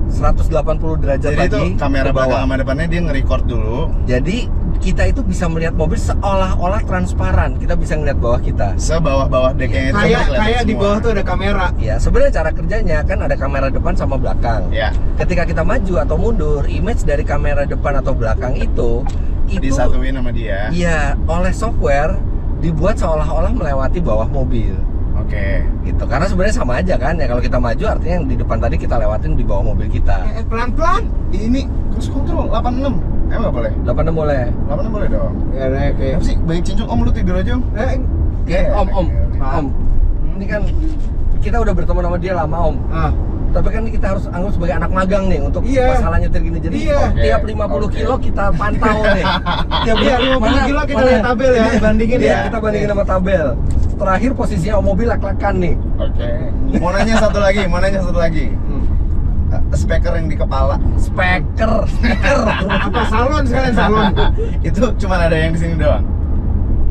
180 derajat Jadi lagi itu kamera ke bawah. belakang sama depannya dia nge-record dulu. Jadi kita itu bisa melihat mobil seolah-olah transparan. Kita bisa ngeliat bawah kita. Sebawah-bawah deknya itu kelihatan Kayak di semua. bawah tuh ada kamera. Ya, sebenarnya cara kerjanya kan ada kamera depan sama belakang. Ya. Ketika kita maju atau mundur, image dari kamera depan atau belakang itu Disatuin sama dia. iya, oleh software dibuat seolah-olah melewati bawah mobil. Oke. Gitu. Karena sebenarnya sama aja kan ya, kalau kita maju artinya yang di depan tadi kita lewatin di bawah mobil kita. Pelan-pelan. Ini cruise control 86. Emang nggak boleh? 86 boleh. 86 boleh dong. Ya, kayak. Apa sih? Banyak cincong. Om lu tidur aja, Om. Om. Oke. Om. Ini kan kita udah berteman sama dia lama Om. Tapi kan kita harus anggap sebagai anak magang nih untuk masalah nyetir gini. Jadi tiap 50 kilo kita pantau nih. Tiap 50 kilo kita lihat tabel ya, bandingin ya. Kita bandingin sama tabel. Terakhir posisinya Om mobil lak-lakan nih. Oke. Mau nanya satu lagi. Speaker yang di kepala. Speaker. Apa salon sekalian salon? Itu cuma ada yang di sini doang.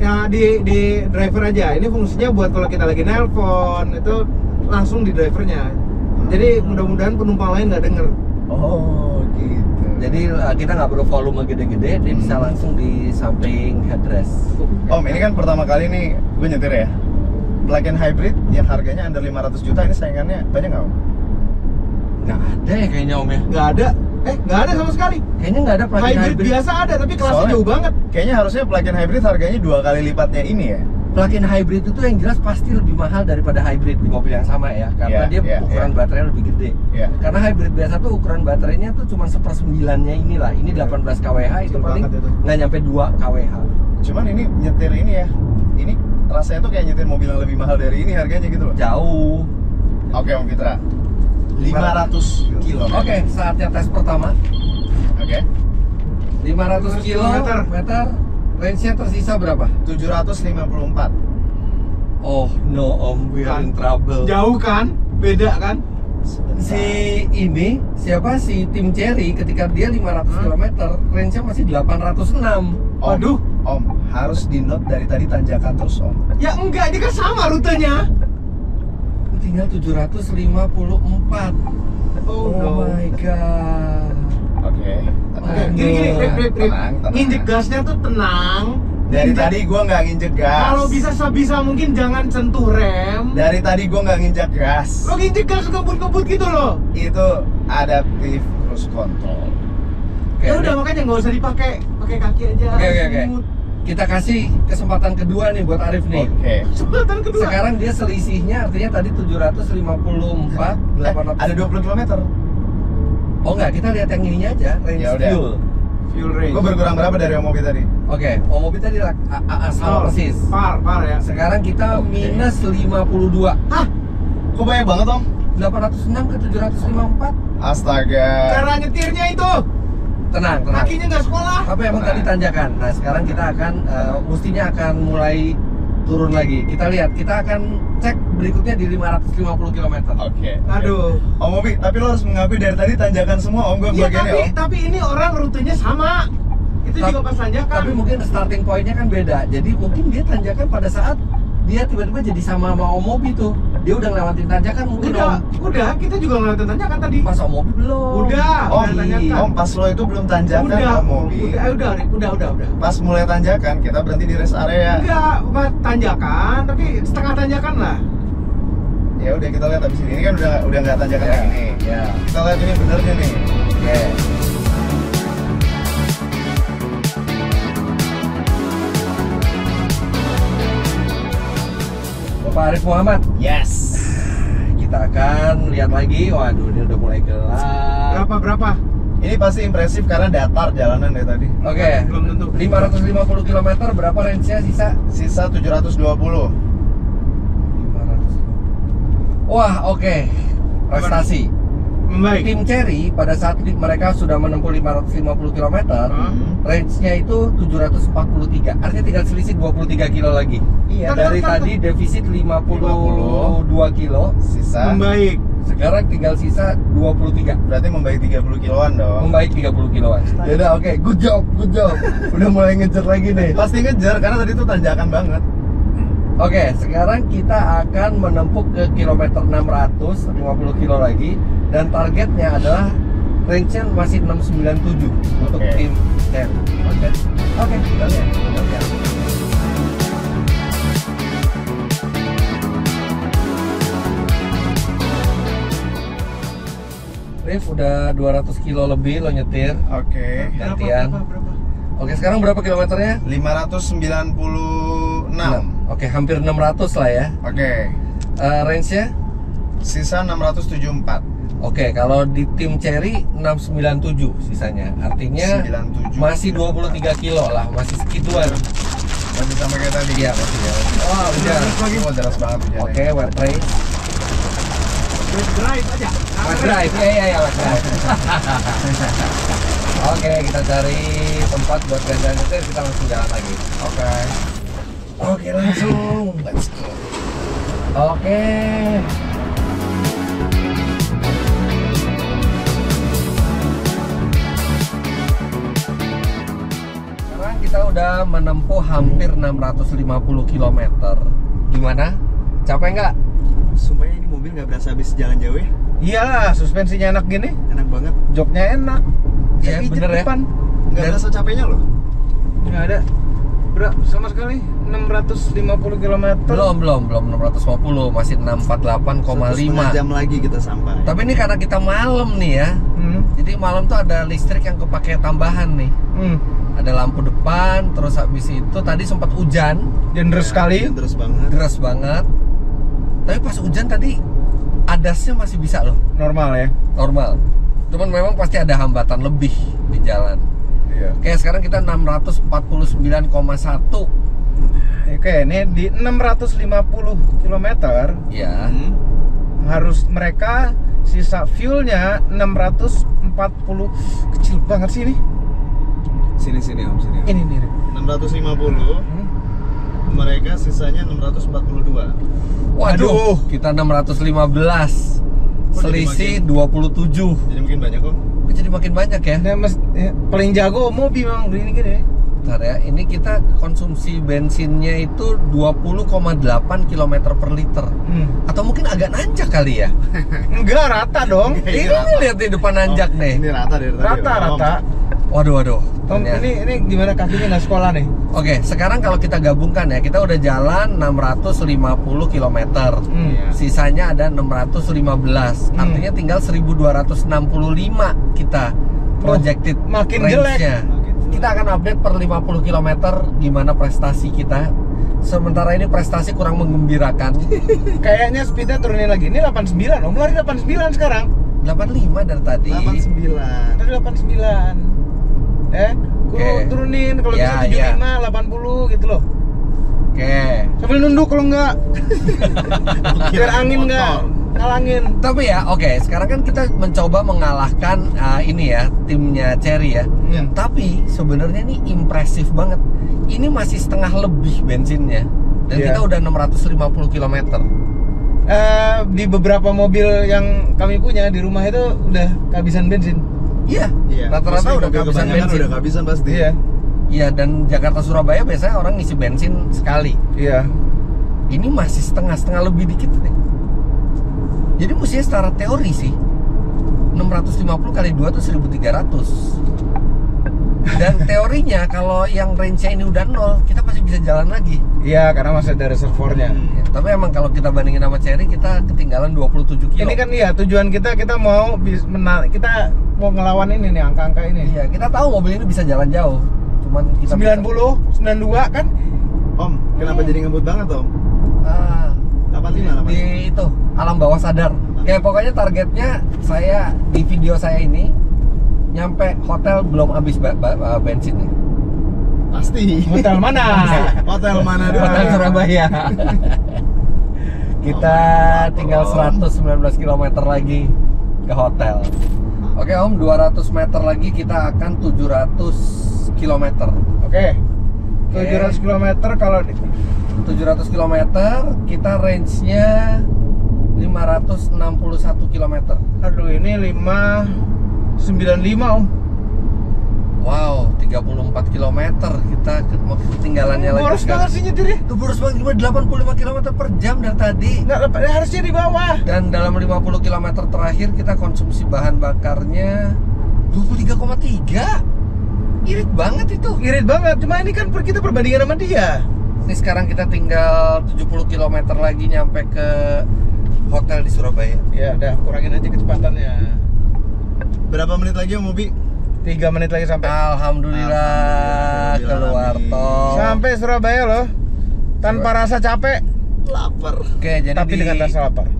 Ya di driver aja. Ini fungsinya buat kalau kita lagi nelpon itu langsung di drivernya. Jadi mudah-mudahan penumpang lain nggak denger. Oh gitu. Jadi kita nggak perlu volume gede-gede, dia bisa langsung di samping headrest. Om, ini kan pertama kali nih gue nyetir ya. Plug-in hybrid yang harganya under 500 juta, ini saingannya banyak nggak Om? Nggak ada ya kayaknya Om ya? Nggak ada. Nggak ada sama sekali. Kayaknya nggak ada plug-in Hybrid hybrid. biasa ada, tapi kelasnya Soalnya- jauh banget. Kayaknya harusnya plug-in hybrid harganya 2 kali lipatnya ini ya. Plug-in hybrid itu yang jelas pasti lebih mahal daripada hybrid di mobil yang sama ya, karena dia ukuran baterainya lebih gede. Iya. Karena hybrid biasa tuh ukuran baterainya tuh cuma 1/9-nya inilah. Ini 18 kWh, itu Kecil paling banget itu. nggak nyampe 2 kWh. Cuman ini nyetir ini ya. Ini rasanya tuh kayak nyetir mobil yang lebih mahal dari ini harganya gitu loh. Jauh. Oke Om Fitra. 500 kilo. Oke, saatnya tes pertama. Oke. 500 kilometer. Range-nya tersisa berapa? 754. Oh no Om, we are in trouble. Jauh kan? Beda kan? Si ini siapa si Tim Cherry ketika dia 500 km, range-nya masih 806. Waduh. Om, harus di note dari tadi tanjakan terus Om. Ya enggak, ini kan sama rutenya. Tinggal 754. Oh, no. My god. Oke. Gini, Rip. Tenang. Injek gasnya tuh tenang. Dari tadi gua nggak nginjek gas. Kalau bisa sebisa mungkin jangan sentuh rem. Dari tadi gua nggak nginjek gas. Lo injek gas kebut-kebut gitu loh. Itu adaptive cruise control. Oke, Ya udah makanya nggak usah pakai kaki aja. Oke. Smooth. Kita kasih kesempatan kedua nih buat Arif nih. Oke. Kesempatan kedua. Sekarang dia selisihnya artinya tadi 754, 800. Ada 20 km. Oh enggak, kita lihat yang ininya aja, range Ya udah. fuel. Fuel range. Gua berkurang berapa dari Om Mobi tadi? Oke, mobil tadi sama persis. Par ya. Sekarang kita Oke. minus 52. Hah? Kok banyak banget Om? 806 ke 754. Astaga. Cara nyetirnya itu. Tenang. Kakinya nggak sekolah. Tapi emang tadi tanjakan. Nah, sekarang kita akan mestinya akan mulai turun lagi. Kita lihat, kita akan cek berikutnya di 550 km. Oke. Aduh. Om Mobi, tapi lo harus mengakui dari tadi tanjakan semua Om. Gua Iya bagiannya Om. tapi ini orang rutenya sama. Itu juga pas tanjakan. Tapi mungkin starting point-nya kan beda. Jadi mungkin dia tanjakan pada saat dia tiba-tiba jadi sama Om Mobi tuh. Dia udah ngelewatin tanjakan mungkin udah, kita juga ngeliatin tanjakan tadi. Pas Om Mobi belum. Udah Om, tanjakan. Om pas lo itu belum tanjakan Om Mobi. Udah. Pas mulai tanjakan kita berhenti di rest area. Enggak, tanjakan, tapi setengah tanjakan lah. Ya udah kita lihat habis ini kan udah nggak tanjakan lagi nih. Ya. Kita lihat ini benernya nih. Oke. Bapak Arif Muhammad, Yes. kita akan lihat lagi. Waduh, ini udah mulai gelap. Berapa? Ini pasti impresif karena datar jalanan dari tadi. Oke. Belum tentu. 550 km berapa range-nya sisa? Sisa 720. 500. Wah, oke. Prestasi. Baik. Tim Cherry pada saat mereka sudah menempuh 550 km, range-nya itu 743. Artinya tinggal selisih 23 kilo lagi. Iya, Dari kan. tadi defisit 52 kilo, Sisa. Membaik. sekarang tinggal sisa 23. Berarti membaik 30 kiloan dong. Membaik 30 kiloan. Yaudah, oke, good job. Udah mulai ngejar lagi nih. Pasti ngejar karena tadi tuh tanjakan banget. Oke, sekarang kita akan menempuh ke kilometer 600, 50 kilo lagi. Dan targetnya adalah range-nya masih 697 untuk Oke. tim Cherry. Oke, kita lihat. Rif, udah 200 kilo lebih lo nyetir. Oke. Gantian. Oke, sekarang berapa kilometernya? 596. Oke, hampir 600 lah ya. Oke. Range-nya? Sisa 674. Oke, kalau di tim Cherry 697 sisanya. Artinya 97. masih 23 kilo lah, masih segituan. Masih sama kayak tadi. Iya, masih ya. Wah, udah. Oh, deras banget hujannya. Oke, wet race. Let's drive aja. Mas drive, ya Mas drive. Oke, kita cari tempat buat gantian nyetir, kita langsung jalan lagi. Oke, langsung. Let's go. Oke. Sekarang kita udah menempuh hampir 650 km. Gimana? Capek nggak? Sumpah ini mobil nggak berasa habis jalan jauh ya. Iyalah, suspensinya enak gini, Enak banget. joknya enak. Iya, Pijit bener ya. depan. Nggak Dan- berasa capeknya loh. Nggak ada. Sama sekali 650 km. Belum 650, masih 648,5. 1,5 jam lagi kita sampai. Tapi ini karena kita malam nih ya. Jadi malam tuh ada listrik yang kepake tambahan nih. Ada lampu depan, terus habis itu tadi sempat hujan, Dan deras sekali. Terus banget. deras banget. Tapi pas hujan tadi adasnya masih bisa loh, Normal ya. normal. Cuman memang pasti ada hambatan lebih di jalan. Iya. Oke, sekarang kita 649,1. Oke, ini di 650 km Ya. harus mereka sisa fuelnya 640. Kecil banget sih ini. Sini Om, sini. Ini nih. 650. Mereka sisanya 642. Waduh, kita 615. Kok jadi Selisih 27. Jadi mungkin banyak kok. Kok jadi makin banyak ya? Paling jago mobil memang gini. Bentar ya, ini kita konsumsi bensinnya itu 20,8 km per liter. Atau mungkin agak nanjak kali ya? Enggak, rata dong. Ini nih, lihat di depan nanjak Om, nih. Ini rata dari tadi. Rata. Waduh. Om, ternyata. ini gimana kakinya nggak sekolah nih? Oke, sekarang kalau kita gabungkan ya, kita udah jalan 650 km. Iya. Sisanya ada 615. Artinya tinggal 1265 kita projected makin range-nya. Kita akan update per 50 km gimana prestasi kita. Sementara ini prestasi kurang menggembirakan. Kayaknya speednya turunin lagi. Ini 89, Om lari 89 sekarang. 85 dari tadi. 89. Tadi 89. Oke. Turunin kalau Ya, bisa 75, 80 gitu loh. Oke. Sambil nunduk kalau enggak. Biar angin enggak ngalangin. Tapi ya, oke. Sekarang kan kita mencoba mengalahkan ini ya, timnya Cherry ya. Tapi sebenarnya ini impresif banget. Ini masih setengah lebih bensinnya. Dan Iya. kita udah 650 km. Di beberapa mobil yang kami punya di rumah itu udah kehabisan bensin. Iya. Iya. Rata-rata Terus udah mobil kehabisan kebanyakan bensin. Udah kehabisan pasti. Iya. Iya, dan Jakarta Surabaya biasanya orang ngisi bensin sekali. Iya. Ini masih setengah lebih dikit nih. Jadi mestinya secara teori sih 650 kali 2 tuh 1300. Dan teorinya kalau yang range-nya ini udah 0, kita masih bisa jalan lagi. Iya, karena masih ada reservoirnya. Ya, tapi emang kalau kita bandingin sama Cherry, kita ketinggalan 27 kilo. Ini kan iya tujuan kita mau kita mau ngelawan ini nih angka-angka ini. Iya, kita tahu mobil ini bisa jalan jauh. Cuman kita 90, 92 kan? Om, kenapa jadi ngebut banget Om? 85. di itu alam bawah sadar. Ya pokoknya targetnya saya di video saya ini nyampe hotel belum habis bensinnya. Pasti. Hotel mana? Hotel mana dulu? Hotel Surabaya. Kita tinggal 119 km lagi ke hotel. Oke Om, 200 meter lagi kita akan 700 km. Oke. 700 km kalau 700 km kita range-nya 561 km. aduh ini 595 Om. Wow, 34 km kita ketinggalannya lagi. Boros banget sih nyetirnya. Itu boros banget, gimana 85 km per jam dari tadi. Nggak, harusnya di bawah. Dan dalam 50 km terakhir kita konsumsi bahan bakarnya 23,3. Irit banget itu. Irit banget, cuma ini kan kita perbandingan sama dia. Ini sekarang kita tinggal 70 km lagi nyampe ke hotel di Surabaya. Ya udah, kurangin aja kecepatannya. Berapa menit lagi Om Mobi? 3 menit lagi sampai. Alhamdulillah keluar tol. Sampai Surabaya loh. Tanpa rasa capek, Lapar. Oke, jadi tapi dengan rasa lapar.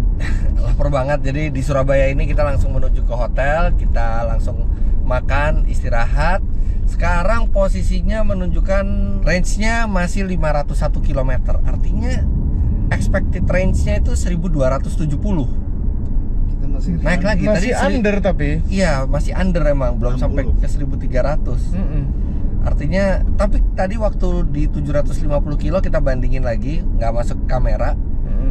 lapar banget. Jadi di Surabaya ini kita langsung menuju ke hotel, kita langsung makan, istirahat. Sekarang posisinya menunjukkan range-nya masih 501 km. Artinya expected range-nya itu 1270. segitu. Naik lagi Masih tadi under tapi. Iya, masih under emang, belum 60. sampai ke 1300. Artinya, tapi tadi waktu di 750 kilo kita bandingin lagi, nggak masuk kamera,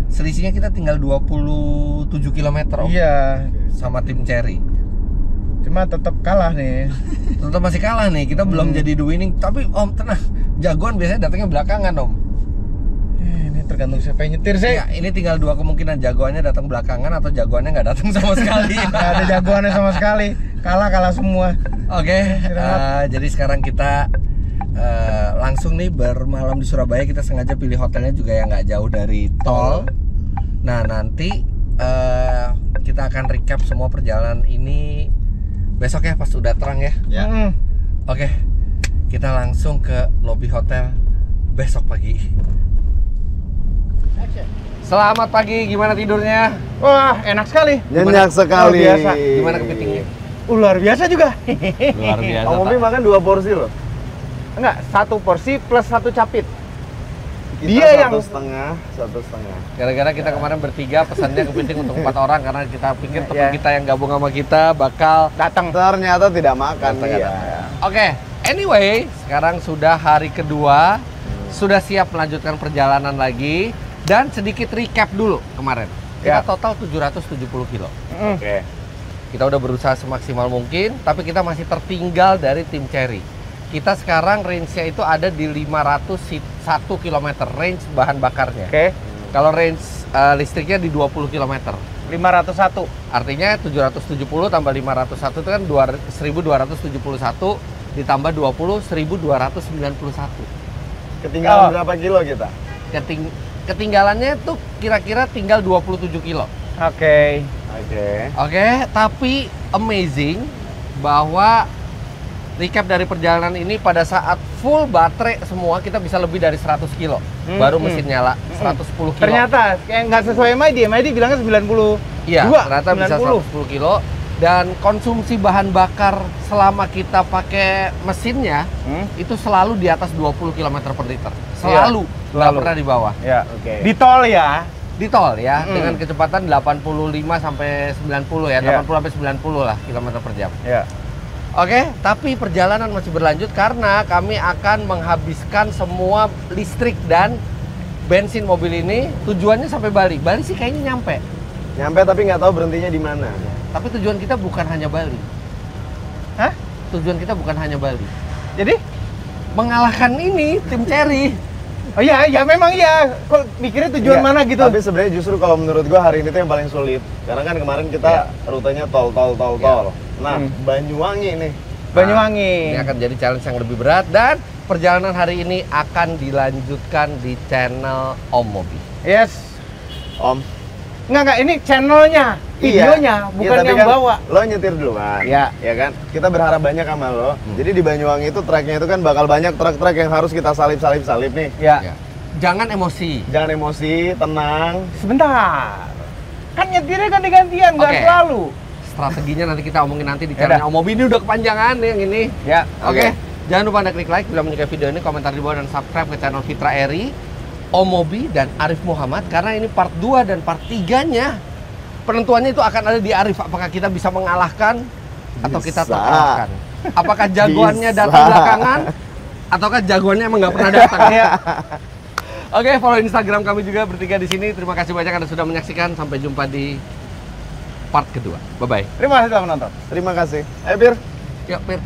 selisihnya kita tinggal 27 km Om, Iya. sama tim Cherry. Cuma tetap kalah nih. Tetap masih kalah nih, kita belum jadi the winning. Tapi Om tenang, jagoan biasanya datangnya belakangan Om. Ini tergantung siapa yang nyetir sih. Ya, ini tinggal dua kemungkinan, jagoannya datang belakangan atau jagoannya nggak datang sama sekali. Nggak ada jagoannya sama sekali. Kalah semua. Oke, jadi sekarang kita langsung nih bermalam di Surabaya. Kita sengaja pilih hotelnya juga yang nggak jauh dari tol. Nah nanti kita akan recap semua perjalanan ini besok ya pas udah terang ya. Ya. Oke, kita langsung ke lobby hotel besok pagi. Selamat pagi, gimana tidurnya? Wah, enak sekali. Nyenyak sekali. Luar biasa. Gimana kepitingnya? Luar biasa juga. Luar biasa. Om Mobi makan 2 porsi loh. Enggak, 1 porsi plus 1 capit. Kita Dia yang 1,5. Gara-gara kita kemarin bertiga pesannya kepiting untuk 4 orang karena kita pikir teman Iya. kita yang gabung sama kita bakal datang. Ternyata tidak makan Ternyata dia. nggak Oke, anyway, sekarang sudah hari kedua, sudah siap melanjutkan perjalanan lagi. Dan sedikit recap dulu kemarin. Kita Ya. total 770 kilo. Oke. Kita udah berusaha semaksimal mungkin, tapi kita masih tertinggal dari tim Cherry. Kita sekarang range-nya itu ada di 501 km range bahan bakarnya. Oke. Kalau range listriknya di 20 km. 501. Artinya 770 tambah 501 itu kan 1271 ditambah 20 1291. Ketinggalan berapa kilo kita? Ketinggalannya tuh kira-kira tinggal 27 kilo. Oke. Oke, tapi amazing bahwa recap dari perjalanan ini pada saat full baterai semua kita bisa lebih dari 100 kilo. Baru mesin nyala 110 kilo. Ternyata kayak nggak sesuai MID. MID bilangnya 90. Iya, ternyata bisa 90. 110 kilo. Dan konsumsi bahan bakar selama kita pakai mesinnya itu selalu di atas 20 km per liter. Selalu, nggak selalu. pernah di bawah. Ya. Oke. Di tol ya. Di tol ya, dengan kecepatan 85 sampai 90 ya, Ya. 80 sampai 90 lah kilometer per jam. Ya. Oke, tapi perjalanan masih berlanjut karena kami akan menghabiskan semua listrik dan bensin mobil ini. Tujuannya sampai Bali. Bali sih kayaknya nyampe. Nyampe tapi nggak tahu berhentinya di mana. Tapi tujuan kita bukan hanya Bali. Hah? Tujuan kita bukan hanya Bali. Jadi? Mengalahkan ini tim Cherry. Oh iya, ya memang iya. Kok mikirnya tujuan Enggak, mana gitu? Tapi sebenarnya justru kalau menurut gua hari ini tuh yang paling sulit. Karena kan kemarin kita rutenya tol. Nah, Banyuwangi nih. Banyuwangi. Ini akan jadi challenge yang lebih berat dan perjalanan hari ini akan dilanjutkan di channel Om Mobi. Yes. Om. Enggak, ini channelnya, videonya, Iya, bukan tapi yang kan bawa. Lo nyetir duluan. Iya. Ya kan? Kita berharap banyak sama lo. Jadi di Banyuwangi itu treknya itu kan bakal banyak trek-trek yang harus kita salip nih. Ya. Ya. Jangan emosi. Jangan emosi, tenang. Sebentar. Kan nyetirnya kan gantian, nggak Oke. selalu. Strateginya nanti kita omongin nanti di Yaudah. channel Om Mobi. Ini udah kepanjangan yang ini. Ya. Oke. Jangan lupa Anda klik like bila menyukai video ini, komentar di bawah dan subscribe ke channel Fitra Eri, Om Mobi dan Arif Muhammad karena ini part 2 dan part 3-nya. Penentuannya itu akan ada di Arif, apakah kita bisa mengalahkan atau kita Bisa. terkalahkan. Apakah jagoannya Bisa. datang belakangan ataukah jagoannya emang nggak pernah datang. Iya. Oke, follow Instagram kami juga bertiga di sini. Terima kasih banyak Anda sudah menyaksikan. Sampai jumpa di part kedua. Bye bye. Terima kasih telah menonton. Terima kasih. Ayo, Pir. Yuk, Pir.